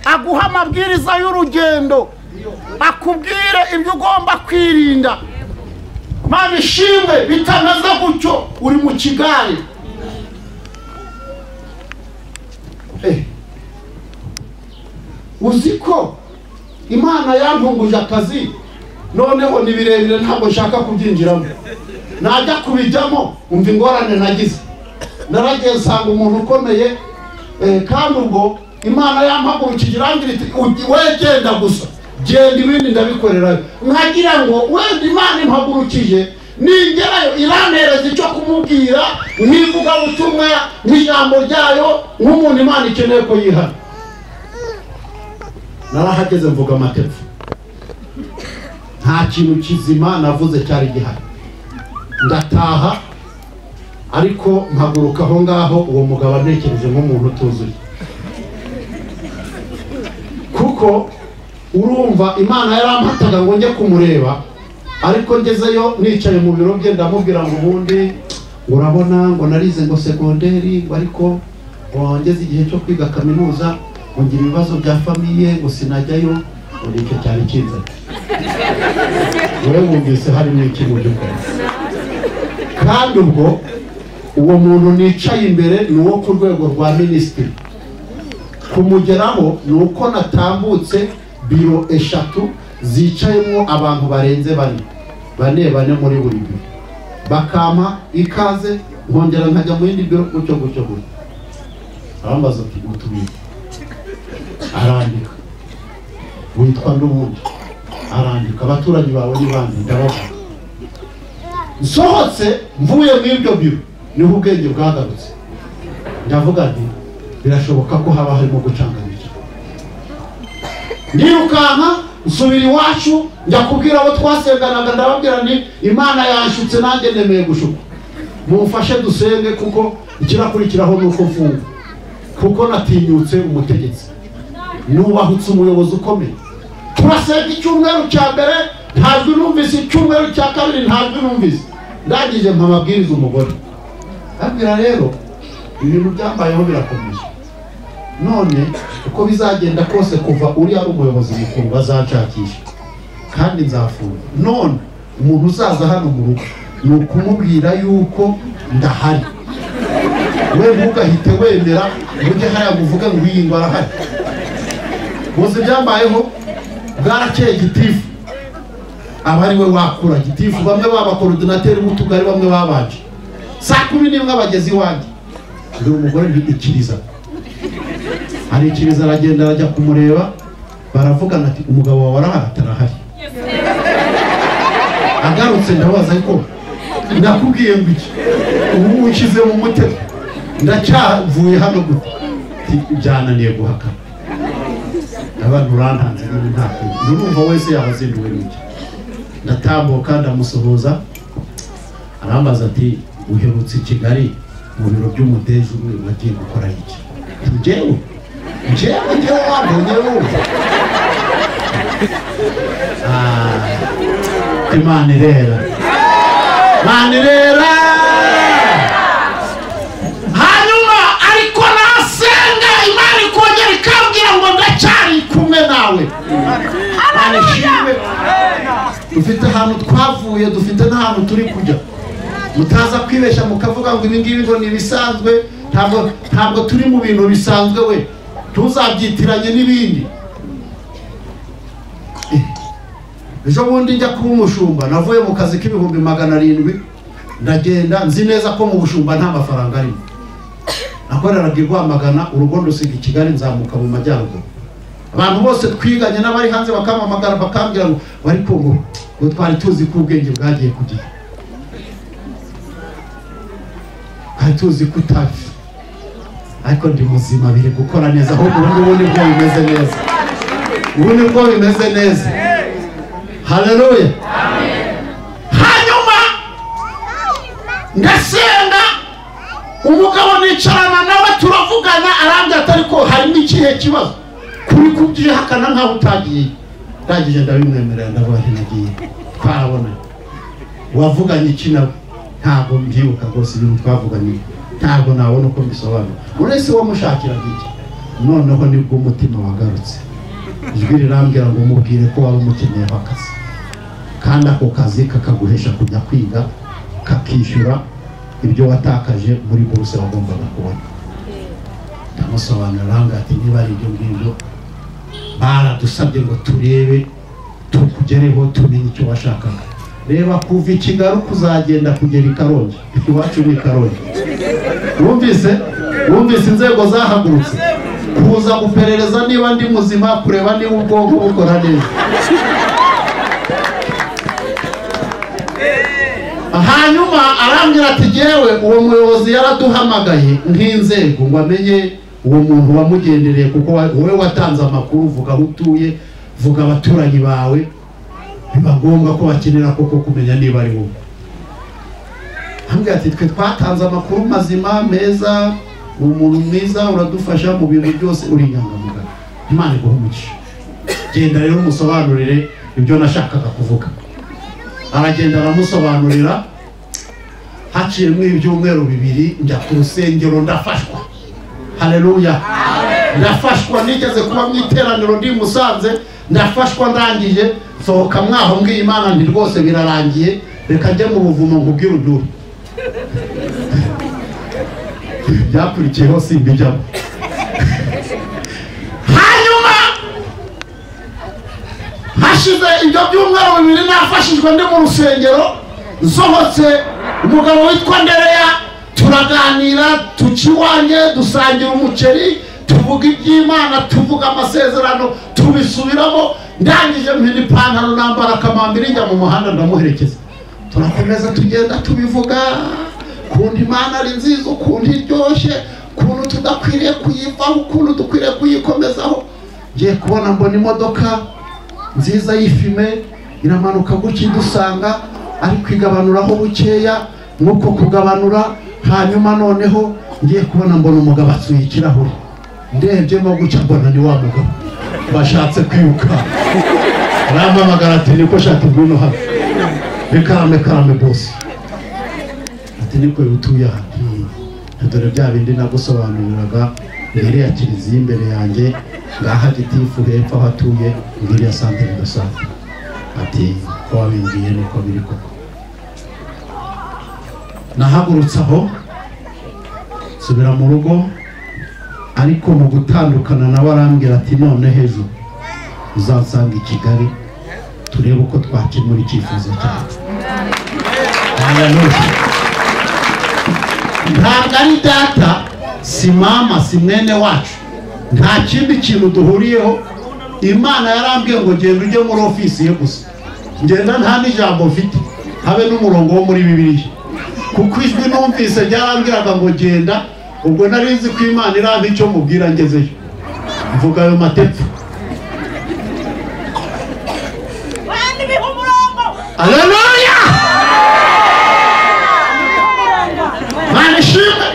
aguha amabwiriza y'urugendo, akubwire ibyo ugomba kwirinda. Mana ishimwe, bitameze gutyo uri mu Kigali. Uziko Imana yampunguje akazi, noneho ni birebire ntabwo nshaka kubyinjiramo. Najya kubijyamo umva ingorane nagize. Naragiye nsanga umuntu ukomeye, kandi ubwo Imana yampagurukije irangira iti we genda gusa, genda ibindi ndabikorera. Nkagira ngo wenda Imana impagurukije ningerayo irantereza icyo kumubwira, nkivuga butumwa n'ijambo ryayo nk'umuntu Imana ikeneye ko yihana. Narahageze mvuga amatefu, nta kintu kizima navuze cyari gihari. Ndataha, ariko mpaguruka aho ngaho uwo mugabo anekereje nk'umuntu utuzuye, kuko urumva Imana yarampataga ngo njye kumureba. Ariko ngezeyo nicaye mu biro bye, ndamubwira ngo ubundi urabona ngo narize ngo segonderi, ariko ngeze igihe cyo kwiga kaminuza ngira ibibazo bya famiye ngo sinajyayo, ngo nicyo cyari kinzanye. Wewe wumvise harimo iki mu by'ukuri? Kandi ubwo uwo muntu nicaye imbere ni uwo ku rwego rwa minisitiri. Kumugeraho ni uko natambutse biro 3 zicayemo abantu barenze bane muri buri biro, bakama ikaze, nkongera nkajya mu yindi biro gutyo. Arambaza ati utubiye, arandika witwa n'ubundi, arandika abaturanyi bawe ni bandi, ndabavuga. Nsohotse mvuye mu ibyo biro niho ubwenge bwagarutse. Ndavuga nti birashoboka ko haba harimo gucanganyika. Nirukanka nsubira iwacu, njya kubwira abo twasenganaga, ndababwira nti Imana yanshutse nanjye nemeye gushuka, mumfashe dusenge kuko ikirakurikiraho nuko mfunga, kuko natinyutse umutegetsi, nubahutse umuyobozi ukomeye. Turasenga icyumweru cya mbere ntajwi numvise, icyumweru cya kabiri ntajwi numvise. Ndangije mpamabwiriza umugore, abwira rero ibintu byambayeho birakomeje, none uko bizagenda kose kuva uri ari umuyobozi mukuru bazacakisha kandi nzafunga. None umuntu uzaza hano mu rugo ni ukumubwira yuko ndahari, we ntugahite wemera ujye hariya muvuge ngo iyi ndwara ahari. Muzi byambayeho, bwarakeye gitifu aba ari we wakura gitifu, bamwe b'abakorodinateri b'utugari, bamwe babaje. Saa 11 abagezi iwanjye, ndi umugore ikiriza, arikiriza, aragenda arajya kumureba, baravugana ati umugabo wawe arahari? Atarahari. Agarutse ndabaza ariko nakubwiye ngo iki, ubu ukize mu mutego, ndacyavuye hano gute? Byananiye guhakana, abantu urantanze n'ibintu ntako, urumva wese yabazinduwe n'iki. Ndatambuka ndamusuhuza, arambaza ati uherutse i Kigali mu biro by'umudeje, wagiye gukora iki? Njyewe wabonye wumva. Imana irera. manirera hanyuma ariko nasenga Imana ikongera ikambwira ngo ndacyari kumwe nawe. Manishimwe dufite ahantu twavuye, dufite n'ahantu turi kujya. Mutaza kwibesha mukavuga ngo ibi ngibi ngo ni bisanzwe, ntabwo turi mu bintu bisanzwe we, tuzabyitiranye n'ibindi. Ejo bundi njya kuba umushumba, navuye mu kazi k'ibihumbi 700, ndagenda nzi neza ko mu bushumba nta mafaranga arimo. Nakoreraga Rwamagana, urugo ndusiga i Kigali, nzamuka mu majyaruguru. Abantu bose twiganye n'abari hanze bakamamagara bakambwira ngo bari kongo ngo twari tuzi ko ubwenge bwagiye kugira, hari tuzi ko utafi, ariko ndi muzima, biri gukora neza. Ahubwo ubu nibwo bimeze neza, ubu nibwo bimeze neza. Haleluya, amen. Hanyuma ndasenga, umugabo nicarana nawe turavugana, arambwira ati ariko harimo ikihe kibazo kuri kubyihakana nkaho utagiye. Ndagije ndabimwemerera, ndavuga nti nagiye, twarabona. Wavuganye iki nawe? Ntabwo mbyibuka rwose ibintu twavuganye, ntabwo nabona uko mbisobanura. Uretse wamushakiraga iki? Noneho nibwo umutima wagarutse, ijwi rirambwira ngo mubwire ko waba umukeneye akazi, kandi ako kazi kakaguhesha kujya kwiga, kakishyura ibyo watakaje muri buruse wagombaga kubona. Ndamusobanurira ati niba ari ibyo ngibyo baradusabye ngo turebe tukugereho tumenye icyo washakaga. Reba kuva i Kigali kuzagenda kugera i Karongi, iwacu ni Karongi. Wumvise inzego zahagurutse kuza guperereza niba ndi muzima, kureba niba ubwonko bukora neza. Hanyuma arambwira ati jewe uwo muyobozi yaraduhamagaye nk'inzego ngo amenye uwo muntu wamugendereye, kuko wowe watanze amakuru, uvuga aho utuye, vuga abaturanyi bawe, biba ngombwa ko bakenera koko kumenya niba ari wowe. Ambwira ati twe twatanze amakuru mazima meza, umuntu mwiza, uradufasha mu bintu byose, uri inyangamugayo, Imana iguhe umugisha. Genda rero umusobanurire ibyo nashakaga kuvuga. Aragenda aramusobanurira, haciyemo ibyumweru 2 njya ku rusengero ndafashwa. Haleluya, ndafashwa. Nigeze kuba mu iteraniro ndi Musanze, ndafashwa, ndangije sohoka mwaho mbwiye Imana ndi rwose birarangiye, reka njye mu buvumo nkubwire uduru. Byakurikiyeho simbijyamo. Hanyuma hashize ibyo byumweru 2 nafashijwe ndi mu rusengero, nsohotse umugabo witwa Ndereya turaganira, tukiwanye, dusangira umuceri, tuvuga iby'Imana, tuvuga amasezerano, tubisubiramo. Ndangije mpini ipantaro nambara akamambiri njya mu muhanda ndamuherekeza. Turakomeza tugenda tubivuga, kundi Imana ari nziza, kundi iryoshye, kuntu tudakwiriye kuyivaho, kuntu dukwiriye kuyikomezaho. Ngiye kubona mbona imodoka nziza y'ifime iramanuka gutya idusanga, ariko igabanuraho bukeya, nuko kugabanura. Hanyuma noneho ngiye kubona mbona umugabo asuye ikirahure, ndebyemo gutya mbona ni wa mugabo bashatse kwiruka. Arampamagara ati niko shaka ngwino hano, karame boss. Ati niko utuye aha? Dore bya bindi nagusobanuriraga imbere ya kiliziya imbere yanjye, ngaha gitifu hepfo aho atuye, imbere ya santere Gasave. Ati ko wabimbwiye niko biri koko. Nahagurutse aho subira mu rugo, ariko mu gutandukana nawe arambwira ati none hejuru uzansanga i Kigali turebe uko twakemura icyifuzo cyacu. Ntabwo ari data, si mama, si mwene wacu, nta kindi kintu duhuriyeho. Imana yarambwiye ngo genda ujye muri ofisi ye gusa. Ngenda nta n'ijambo mfite, habe n'umurongo wo muri Bibiliya, kuko ijwi numvise ryarambwiraga ngo genda. Ubwo nari nzi ko Imana irampa icyo mubwira ngezeyo, mvuga ayo matepfu. Haleluya, Mana ishimwe.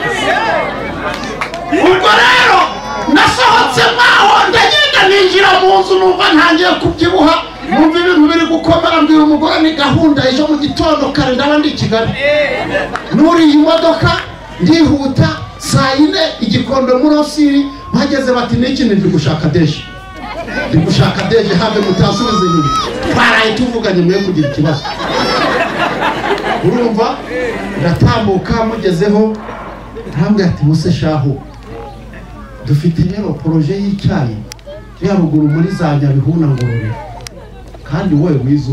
Ubwo rero nasohotse mwaho, ndagenda ninjira mu nzu, numva ntangiye kubyibuha, numva ibintu biri gukomera. Mbwira umugore ni gahunda ejo mu gitondo kare ndaba ndi Kigali nuriye imodoka ndihuta saa 4 igikondo murosiri bageze bati n'ikindi ndi gushaka deje habe mutasubize inyuma twaraye tuvuganye mwe kugira ikibazo urumva ndatambuka mugezeho ntambwe ati muse shaho dufite rero projet y'icyayi ya ruguru muri za Nyabihuna Ngorore kandi wowe wize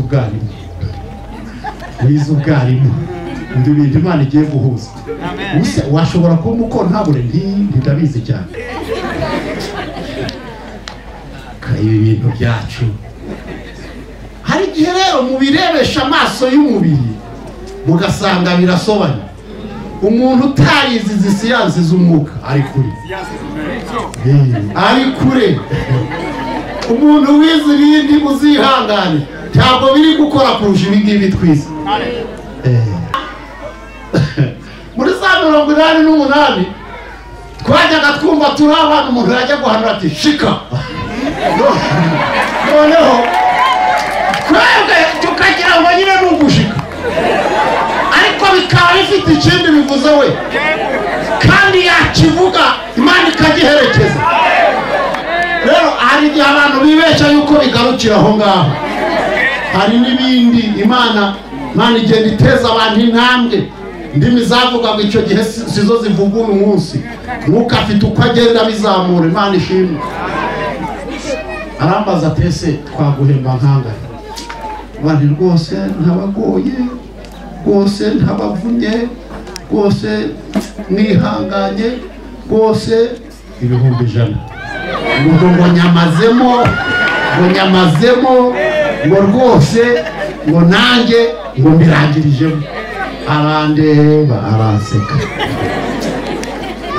ubwarimu ndi bintu Imana igiye guhuza use washobora kuba umuko ntabure ndabizi cyane ibi bintu byacu hari igihe rero mubirebesha amaso y'umubiri mugasanga birasobanye umuntu utarize izi siyansi z'umwuka ari kure umuntu wize ibindi muzihangane ntabwo biri gukora kurusha ibingibi twize muri za 88 twajyaga twumva turi abana umuntu yajya guhanura ati shika noneho twebwe tukagira ngo nyine n'ugushika ariko bikaba bifite ikindi bivuze we kandi yakivuga Imana ikagiherekeza rero hari igihe abantu bibeshya yuko bigarukira aho ngaho hari n'ibindi Imana igenda iteza abantu intambwe ndimi zavuga ngo icyo gihe sizo zivuga uyu munsi nuko afite uko agenda bizamura Imana ishimwe arambaza atese twaguhemba nkanga bandi rwose ntabagoye rwose ntabavunye rwose mwihanganye rwose 100,000 ngo nyamazemo ngo rwose ngo nanjye ngo mbirangirijemo arandeba aranseka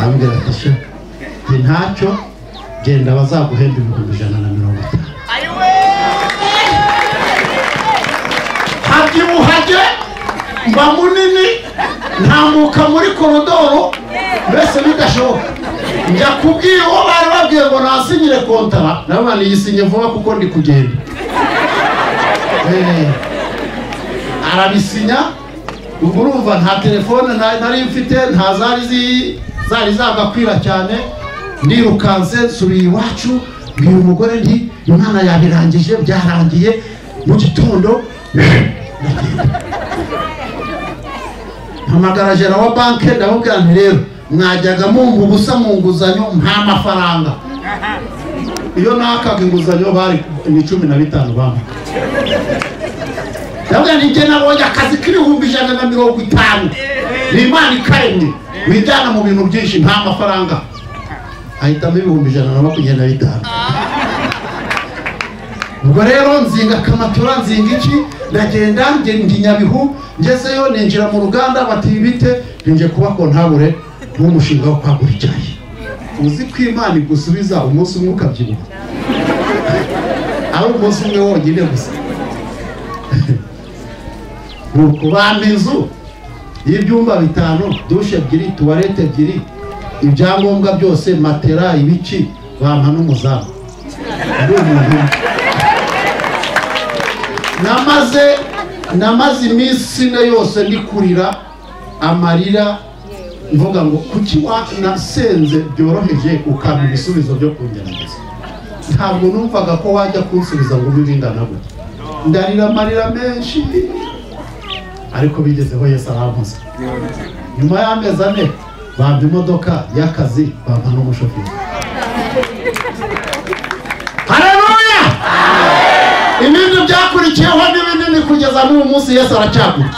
ambwira ati ntacyo genda bazaguhemba 150. Habyibuhaje mba munini ntamuka muri korodoro mbese bidashoboka njya kubwira uwo bari babwiye ngo nasinyire kontara nabo niyisinye vuba kuko ndi kugenda arabisinya urumva nta telefone nari mfite nta zari zagakwira cyane ndirukanse nsubiye iwacu mbwira umugore nti Imana yabirangije byarangiye mu gitondo mpamagara jera wa banke ndamubwira nti rero mwajyaga mumva ubusa mu nguzanyo nta mafaranga iyo nakaga inguzanyo bari 15 bamwe ndabwira nti njye nabonye akazi k'150 ni Imana ikaremye wijyana mu bintu byinshi nta mafaranga ahitamo 125. ubwo rero nzinga kamatura nzinga iki ndagenda ndi Nyabihu ngezeyo ninjira mu ruganda batibite nje kuba kontabure n'umushinga wo kwagura icyayi uzi ko Imana igusubiza umunsi umwe ukabyibuha ari umunsi umwe wonyine gusa nuko bampa inzu y'ibyumba 5 dushe 2 tuwarete 2 ibyangombwa byose matera ibiki bampa n'umuzamu namaze iminsi ine yose ndikurira amarira mvuga ngo kuki nasenze byoroheje ukampa ibisubizo byo kungerageza ntabwo numvaga ko wajya kunsubiza ngo bibingana gutya ndarira amarira menshi ariko bigezeho Yesu arampoza nyuma y'amezi 4 bampa imodoka y'akazi bampa n'umushoferi. Haleluya! Ibintu byakurikiyeho n'ibindi kugeza n'uyu munsi Yesu aracyagura.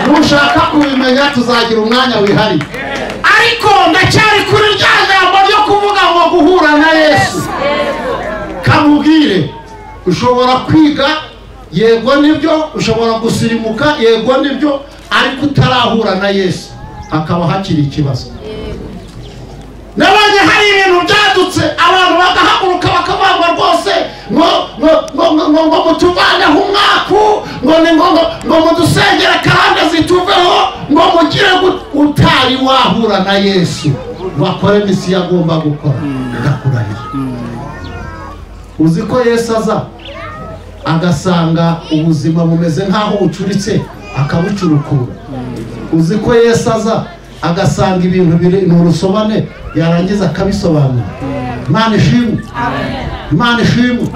Nushaka kubimenya tuzagira umwanya wihariye. Ariko ndacyari kuri rya jambo ryo kuvuga ngo guhura na Yesu. Kamubwire ushobora kwiga yego nibyo, ushobora gusirimuka yego nibyo, ariko utarahura na Yesu hakaba hakiri ikibazo. Nabanye hari ibintu byadutse abantu bagahaguruka bakavangwa rwose ngo mutuvane umwaku ngo mudusengere karande zituveho ngo mugire utari wahura na Yesu wakore misi yagomba gukora ndakurahira. Uzi ko Yesu aza agasanga ubuzima bumeze nk'aho bucuritse akabucurukura. Uzi ko Yesu aza agasanga ibintu biri n'urusobane yarangiza akabisobanura. Imana ishimwe, Imana ishimwe.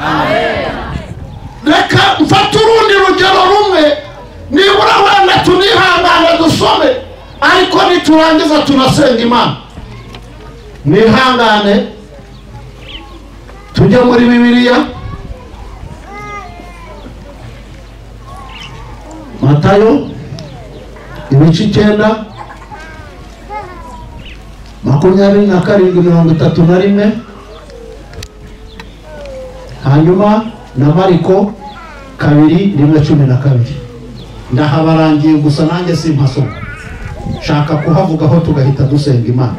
Reka mfate urundi rugero rumwe, nibura wenda tunihangane dusome, ariko niturangiza tunasenga Imana. Mwihangane tujye muri Bibiliya, Matayo ibice 9 27:31, hanyuma na Mariko 2:12. Ndahabarangiye gusa nanjye simpasoma, shaka kuhavugaho tugahita dusenga Imana.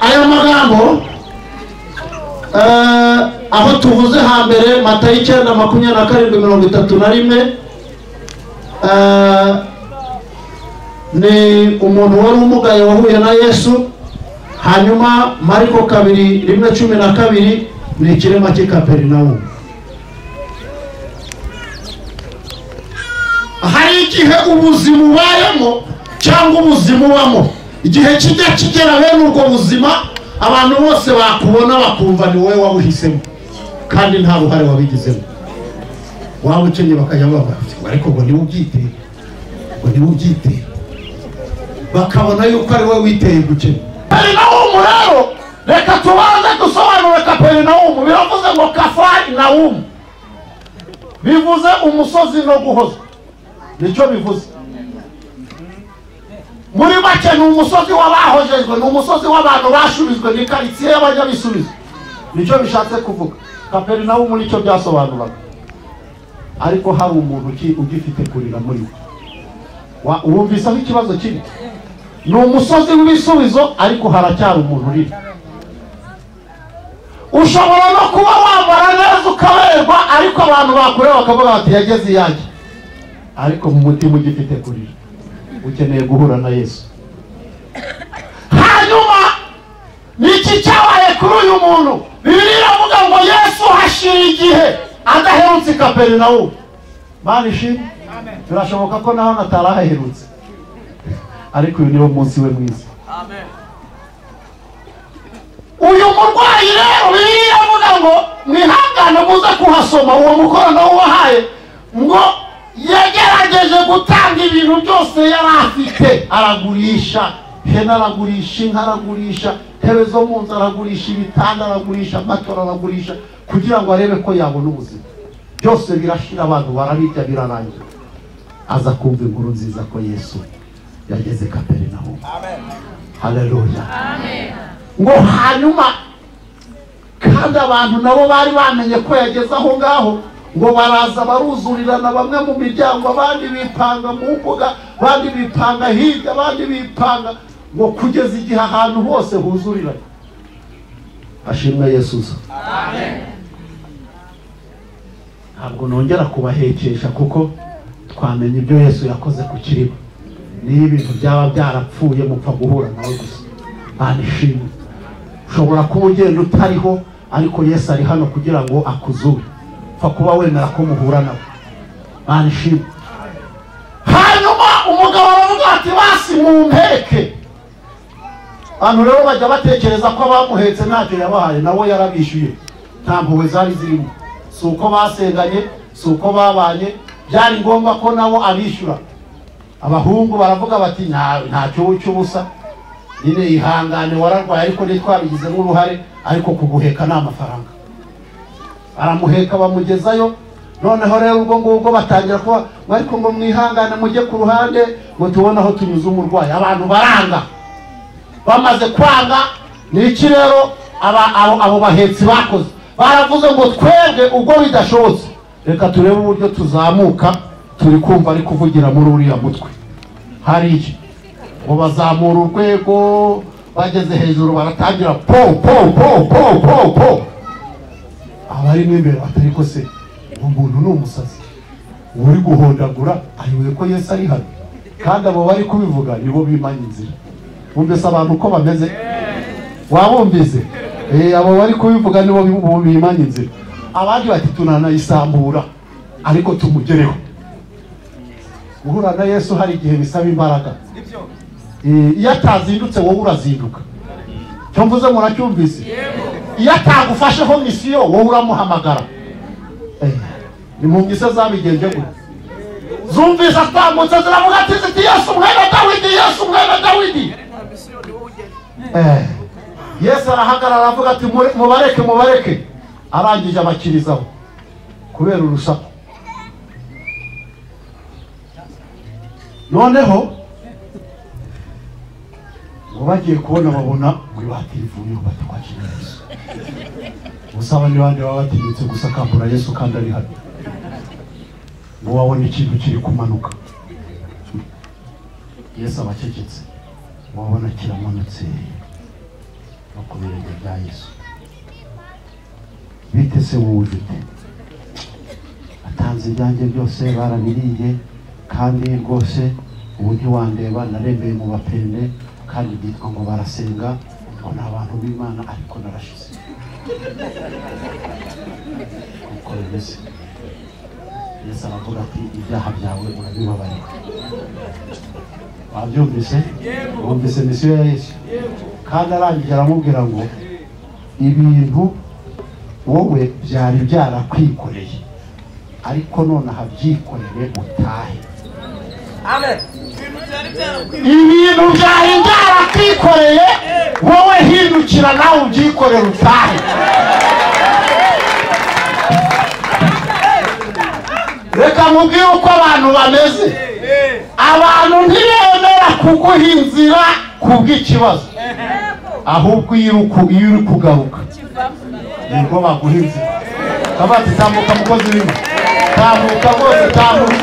Aya magambo aho tuvuze hambere Matayo 9:27-31, ni umuntu wari umugaye wahuye na Yesu. Hanyuma Mariko 2:12 ni ikirema cy'i Kaperinawumu. Hari igihe ubuzima ubayemo cyangwa ubuzima ubamo, igihe kijya kigera bene ubwo buzima abantu bose bakubona bakumva ni wowe wabuhisemo kandi nta ruhare wabigizemo. Waba ukenye bakajya bavuga ariko ngo niwe ubyiteye, ngo niwe ubyiteye, bakabona yuko ari wowe witeye gukena. Kaperinawumu rero, reka tubanze dusobanure Kaperinawumu. Biravuze ngo Kafarinawumu, bivuze umusozi no guhozwa, nicyo bivuze. Muri make ni umusozi w'abahojejwe, ni umusozi w'abantu bashubizwe, ni karitsiye y'abanyabisubizo, nicyo bishatse kuvuga. Kaperinawumu nicyo byasobanuraga. Ariko hari umuntu ugifite kurira muri we. Wumvise aho ikibazo kiri? Ni umusozi w'ibisubizo ariko haracyari umuntu uri. Ushobora no kuba wambara neza ukaberwa, ariko abantu bakureba bakavuga bati yageze iyanjye, ariko mu mutima ugifite kurira, ukeneye guhura na Yesu. Hanyuma niki cyabaye kuri uyu muntu? Bibiliya iravuga ngo Yesu hashira igihe adaherutse Kaperinawumu. Mana ishimwe. Birashoboka ko naho natarahaherutse, ariko uyu niwo munsi we mwiza. Uyu murwayi rero Bibiliya iravuga ngo mwihangane muze kuhasoma uwo mukorano wahaye, ngo yagerageje gutanga ibintu byose yari afite. Aragurisha hene, aragurisha inka, aragurisha intebe zo mu nzu, aragurisha ibitanda, aragurisha amatora, aragurisha kugira ngo arebe ko yabona ubuzima. Byose birashira, abantu barabijya, birarangira. Aza kumva inkuru nziza ko Yesu yageze Kaperinawumu. Amen. Haleluya. Amen. Ngo hanyuma kandi abantu nabo bari bamenye ko yageze aho ngaho, ngo baraza baruzurirana, bamwe mu miryango, abandi bipanga mu mbuga, abandi bipanga hirya, abandi bipanga, ngo kugeza igihe ahantu hose huzuriranye. Ashimwe Yesu. Amen. Ntabwo nongera kubahekesha kuko twamenye ibyo Yesu yakoze ku kiriba. Ni ibintu byaba byarapfuye mupfa guhura nawe gusa. Mana ishimwe. Ushobora kuba ugenda utariho, ariko Yesu ari hano kugira ngo akuzure. Pfa kuba wemera ko muhura nawe. Mana ishimwe. Hanyuma umugabo aravuga ati basi mumpeke. Abantu rero bajya batekereza ko abamuhetse ntacyo yabahaye, nawe yarabishyuye. Nta mpuhwe zari zirimo. Si uko basenganye, si uko babanye, byari ngombwa ko nabo abishyura. Abahungu baravuga bati ntacyo cy'ubusa, nyine ihangane, wararwaye ariko ntitwabigizemo uruhare, ariko kuguheka ni amafaranga. Aramuheka bamugezayo. Noneho rero ubwo ngubwo batangira kuba ariko ngo mwihangane mujye ku ruhande ngo tubone aho tunyuze umurwayi. Abantu baranga. Bamaze kwanga, ni iki rero abo bahetsi bakoze? Baravuze ngo twebwe ubwo bidashobotse, reka turebe uburyo tuzamuka. Turi kumva ari kuvugira muri uriya mutwe hariya, ngo bazamura urwego, bageze hejuru baratangira po po po po po po. Abari n'imbere atari ko se umuntu ni umusazi uri guhondagura, ayiwe ko Yesu ari hano, kandi abo bari kubivuga nibo bimanye inzira. Bumvise abantu uko bameze? Wabumvise? abo bari kubivuga nibo bimanye inzira. Abandi bati tunanayisambura ariko tumugereho. Guhura na Yesu hari igihe bisaba imbaraga. Iyo atazindutse wowe urazinduka. Cyo mvuze muracyumvise. Iyo atagufasheho misiyo wowe uramuhamagara. Ni mu ngise zabigenje gute. Zumvise atambutse ziravuga ati ziti Yesu mwene Dawidi, Yesu mwene Dawidi. Yesu arahagarara aravuga ati mubareke. Arangije abakirizaho kubera urusaku. Noneho bagiye kubona babona batirivuye batakwakira Yesu. Usaba ni bande babatinyitse gusa kambura Yesu kandi ari hano. Ngo wabona ikintu kiri kumanuka. Yesu abacecetse. Wabona kiramanutse bakubirenge bya Yesu. Bite se wuje atanze ibyanjye byose barabiriye kandi rwose ubu ntiwandeba narembeye mu bapende kandi bitwa ngo barasenga ngo n'abantu b'Imana ariko narashize uko bimeze. Yesu aravuga ati ibyaha byawe urabibabarira. Wabyumvise? Wumvise misiyo ya Yesu? Kandi arangije aramubwira ngo ibintu wowe byari byarakwikoreye ariko none habyikorere utahe. Amen. Ibintu byari byarakwikoreye wowe hindukira nawe ubyikorere utahe. Reka mubwire uko abantu bameze. Abantu ntibemera kuguha inzira kubw'ikibazo, ahubwo iyo uri kugaruka nibwo baguha inzira. Kabati tambuka mukozi w'Imana, tambuka rwose tambuka.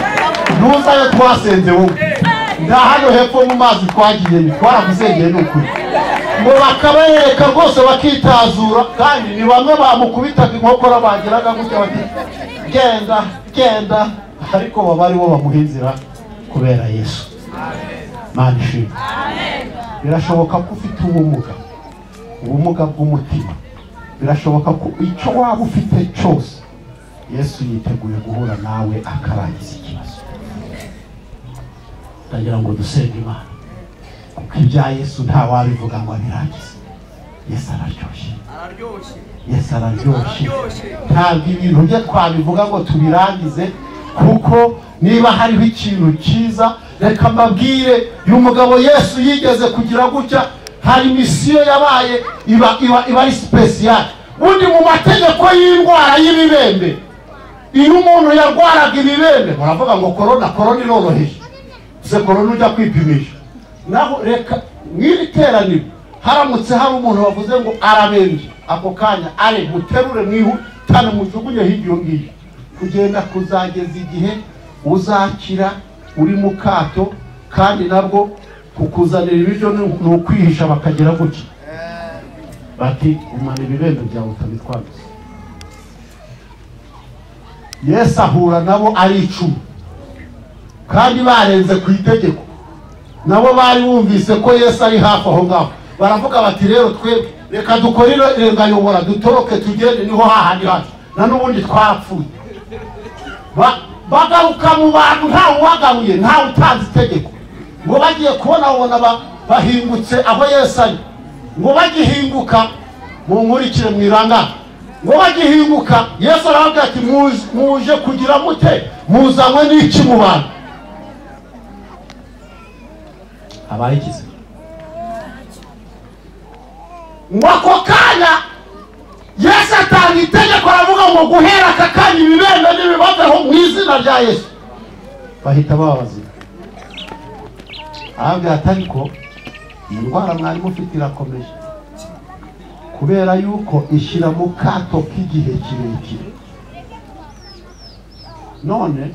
Ntuzayo twasenze wowe. Nda hano hepfo mu mazi twagiye twaragusengeye n'ukuri. Ngo bakabereka rwose bakitazura kandi ni bamwe bamukubitaga inkokora bageraga gutya bati genda ariko baba ari bo bamuha inzira kubera Yesu. Mana ishimwe. Birashoboka ko ufite ubumuga bw'umutima. Birashoboka ko icyo waba ufite cyose Yesu yiteguye guhura nawe akarangiza ikibazo. Ndagira ngo dusenge Imana kuko ibya Yesu nta wabivuga ngo abirangize. Yesu araryoshye. Yesu araryoshye. Ntabwo ibintu bye twabivuga ngo tubirangize kuko niba hariho ikintu cyiza reka mbabwire y'umugabo Yesu yigeze kugira gutya. Hari misiyo yabaye iba ari special. Undi mu mategeko y'indwara y'ibibembe, iyo umuntu yarwaraga ibibembe baravuga ngo corona iroroheje. Se corona ujya kwipimisha. Naho reka mw'ibiteraniro haramutse hari umuntu wavuze ngo arabembye, ako kanya ari muterure mwihutane mujugunye hiryo ngiyo. Kugenda kuzageza igihe uzakira uri mu kato kandi nabwo kukuzanira ibiryo ni ukwihisha bakagira gutya bati umana ibibembe byawe ukabitwaza. Yesu ahura nabo ari 10 kandi barenze ku itegeko. Nabo bari bumvise ko Yesu ari hafi aho ngaho. Baravuga bati rero twebwe reka dukore irengayobora dutoroke tugende niho hahandi hacu na n'ubundi twarapfuye. Bagaruka mu bantu ntawe wagaruye ntawe utanze itegeko. Ngo bagiye kubona bahingutse aho Yesu ari. Ngo bagihinguka mu nkurikire mwiranga. Ngo bagihinguka Yesu aravuga ati muje kugira mute muzanywe n'iki mu bantu. Abayikize ngo ako kanya Yesu atanga itegeko aravuga ngo guhera aka kanya ibibembe n'ibibaveho mu izina rya Yesu. Bahita babazira. Ahubwo atariko indwara mwari mufite irakomeje kubera yuko ishyira mu kato k'igihe kirekire. None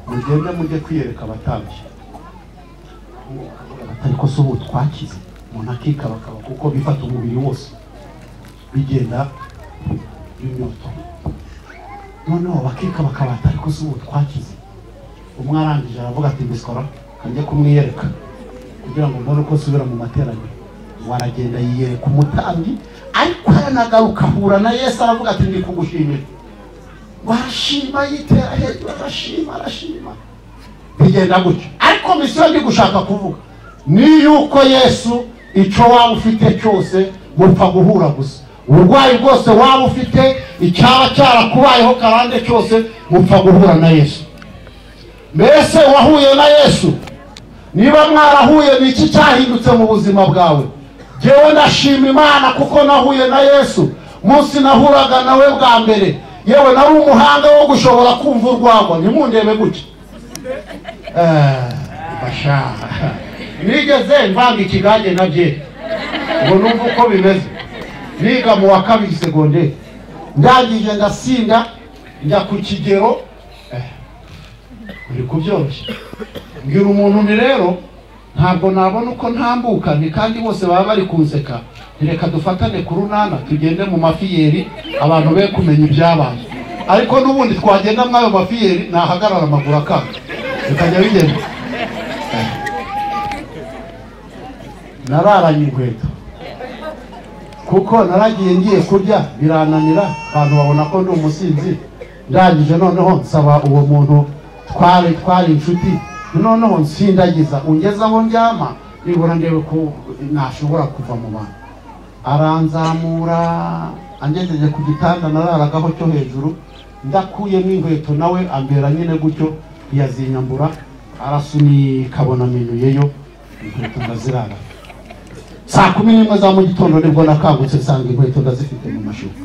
mugende mujye kwiyereka abatambyi. Ariko so ubu twakize umuntu akika bakaba kuko bifata umubiri wose bigenda bimyoto. Noneho bakika bakaba ariko so ubu twakize. Umwarangije aravuga ati biskora kanjye kumwiyereka kugira ngo mbone uko subira mu materaniro. waragenda yiyereka umutambyi, ariko aranagaruka ahura na Yesu aravuga ati ndi kugushimira. Washima yitera hejuru, arashima bigenda gutyo. Ariko misiyo ndi gushaka kuvuga ni yuko Yesu ico waba ufite cyose mupfa guhura gusa. Uburwayi bwose waba ufite, icyaba cyarakubayeho karande cyose mupfa guhura na Yesu. Mbese wahuye na Yesu? Niba mwarahuye n'iki cyahindutse mu buzima bwawe? Jewe ndashima Imana kuko nahuye na Yesu. Munsi nahuraga nawe bwa mbere, yewe nari umuhanga wo gushobora kumva urwagwa, nimundebe gutya. Basha nigeze mvanga ikigage nabye ngo numva uko bimeze. Niga mu wa kabiri segonderi, ndangije ndasinda njya ku kigero uri kubyoroshya. Ngira umuntu ni rero ntabwo nabona uko ntambuka, ni kandi bose baba bari kunseka, reka dufatane ku runana tugende mu mafiyeri abantu be kumenya ibyabaye. Ariko n'ubundi twagenda mwayo mafiyeri nahagarara amaguru akanga bikajya bigenda. Nararanye inkweto kuko naragiye ngiye kurya birananira, abantu babona ko ndi umusinzi. Ndangije noneho nsaba uwo muntu twari inshuti, noneho nsindagiza ungeza aho ndyama nibura ndebe ko nashobora kuva mu bantu. Aranzamura angejeje ku gitanda nararagaho cyo hejuru, ndakuyemo inkweto nawe ambera nyine gutyo yazinyambura, arasunika abona minuyeyo inkweto ndazirara. Saa 11 za mu gitondo nibwo nakangutse nsanga inkweto ndazifite mu mashuka.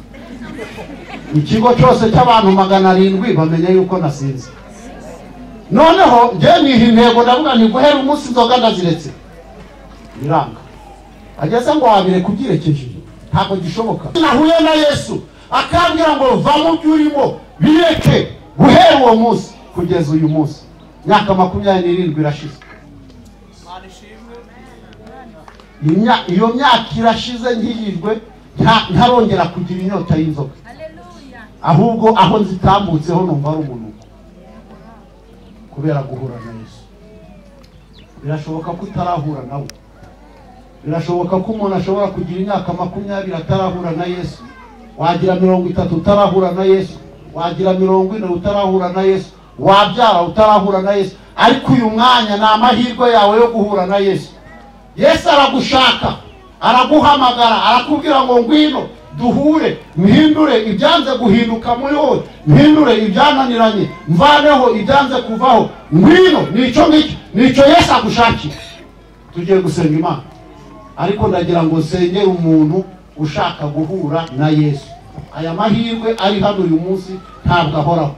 Ikigo cyose cy'abantu 700 bamenye yuko nasinze. Noneho nje niha intego ndavuga ni guhera umunsi inzoga ndaziretse. Biranga. Ageze ngo wabire kubyirekeje ntabwo gishoboka. Nahuye na Yesu akambwira ngo va mu byurimo bireke guhera uwo munsi kugeza uyu munsi. Myaka 27 irashize. Iyo myaka irashize ngiyijwe ntarongera kugira inyota y'inzoga. Ahubwo aho nzitambutseho numva ari umuntu kubera guhura na Yesu. Birashoboka ko utarahura nawe. Birashoboka ko umuntu ashobora kugira imyaka 20 atarahura na Yesu, wagira 30 utarahura na Yesu, wagira 40 utarahura na Yesu, wabyara utarahura na Yesu. Ariko uyu mwanya ni amahirwe yawe yo guhura na Yesu. Yesu aragushaka, araguhamagara, arakubwira ngo ngwino duhure, mpindure ibyanze guhinduka muri wowe, mpindure ibyananiranye, mvaneho ibyanze kuvaho. Ngwino nico Yesu agushakira. Tugiye gusenga Imana, ariko ndagira ngo nsengere umuntu ushaka guhura na Yesu. Aya mahirwe ari hano uyu munsi ntabwo ahoraho.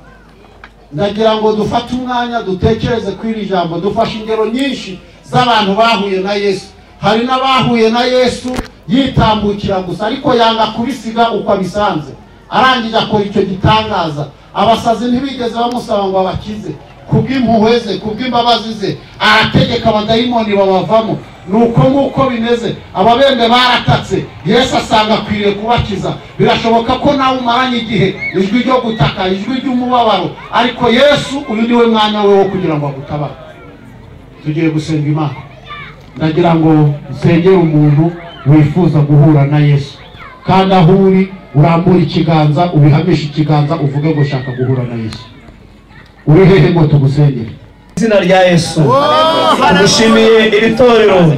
Ndagira ngo dufate umwanya dutekereze kwiri jambo, dufashe ingero nyinshi z'abantu bahuye na Yesu. Hari n'abahuye na Yesu yitambukira gusa, ariko yanga kubisiga uko abisanze, arangije akora icyo gitangaza. Abasazi ntibigeze bamusaba ngo abakize, kubw'impuhwe ze, kubw'imbabazi ze arategeka abadayimoni babavamo. Nuko nguko bimeze, ababembe baratatse, Yesu asanga akwiriye kubakiza. Birashoboka ko nawe umaranye igihe ijwi ryo gutaka, ijwi ry'umubabaro, ariko Yesu uyu niwe mwanya we wo kugira ngo agutabare. Tugiye gusenga Imana. Ndagira ngo nsengere umuntu wifuza guhura na Yesu, kandi aho uri urambura ikiganza, ubihamisha ikiganza, uvuge ngo shaka guhura na Yesu. Uri hehe ngo tugusengere? Izina rya Yesu tugushimiye iri torero,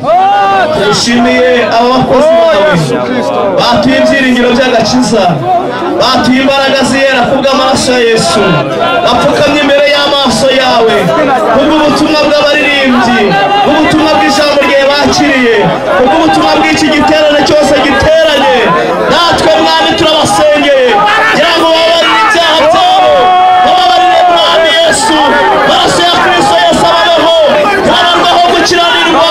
tugushimiye abakozi bawe batuye ibyiringiro by'agakiza, batuye imbaraga ziyera kubw'amaraso ya Yesu, bapfukamye imbere y'amaso yawe kubw'ubutumwa bw'abaririmbyi, ubutumwa bw'ijambo ryawe bakiriye, kubw'ubutumwa bw'iki giterane cyose giteranye. Natwe Mwami turabasengeye kugira ngo babarire ibyaha byabo, babarire Mwami Yesu, maraso ya Kristo Yesu ababeho, ntabarwaho gukiranirwa,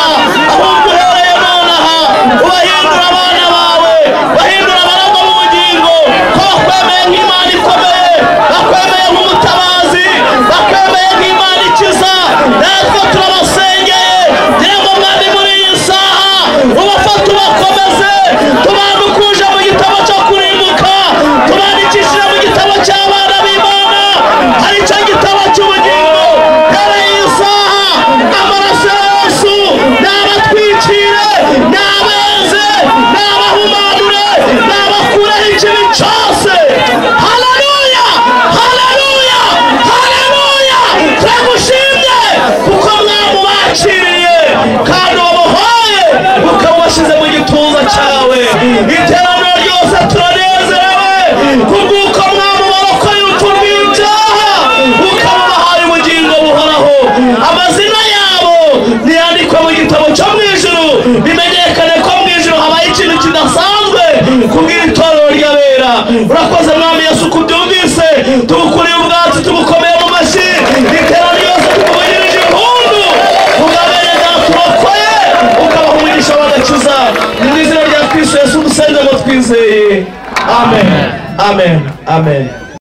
ahubwo uhereye nonaha ubahindura abana bawe, bahindura abaragwa b'ubugingo, ko bakwemeye nk'Imana ikomeye, bakwemeye nk'umutabazi, bakwemeye nk'Imana ikiza. Natwe turabasengeye kugira ngo Mwami muri iyi saha ubafate ubakomeze, tubane urakoze mwami Yesu kubyumvise tugukuriye ubwatsi tugukomeye mu mashyi iterane yose tukubugirije impundu ugabereza tubakoye ukabaha umugisha w'agakiza mu izina rya Kristo Yesu dusenze ngo twizeye amen amen amen.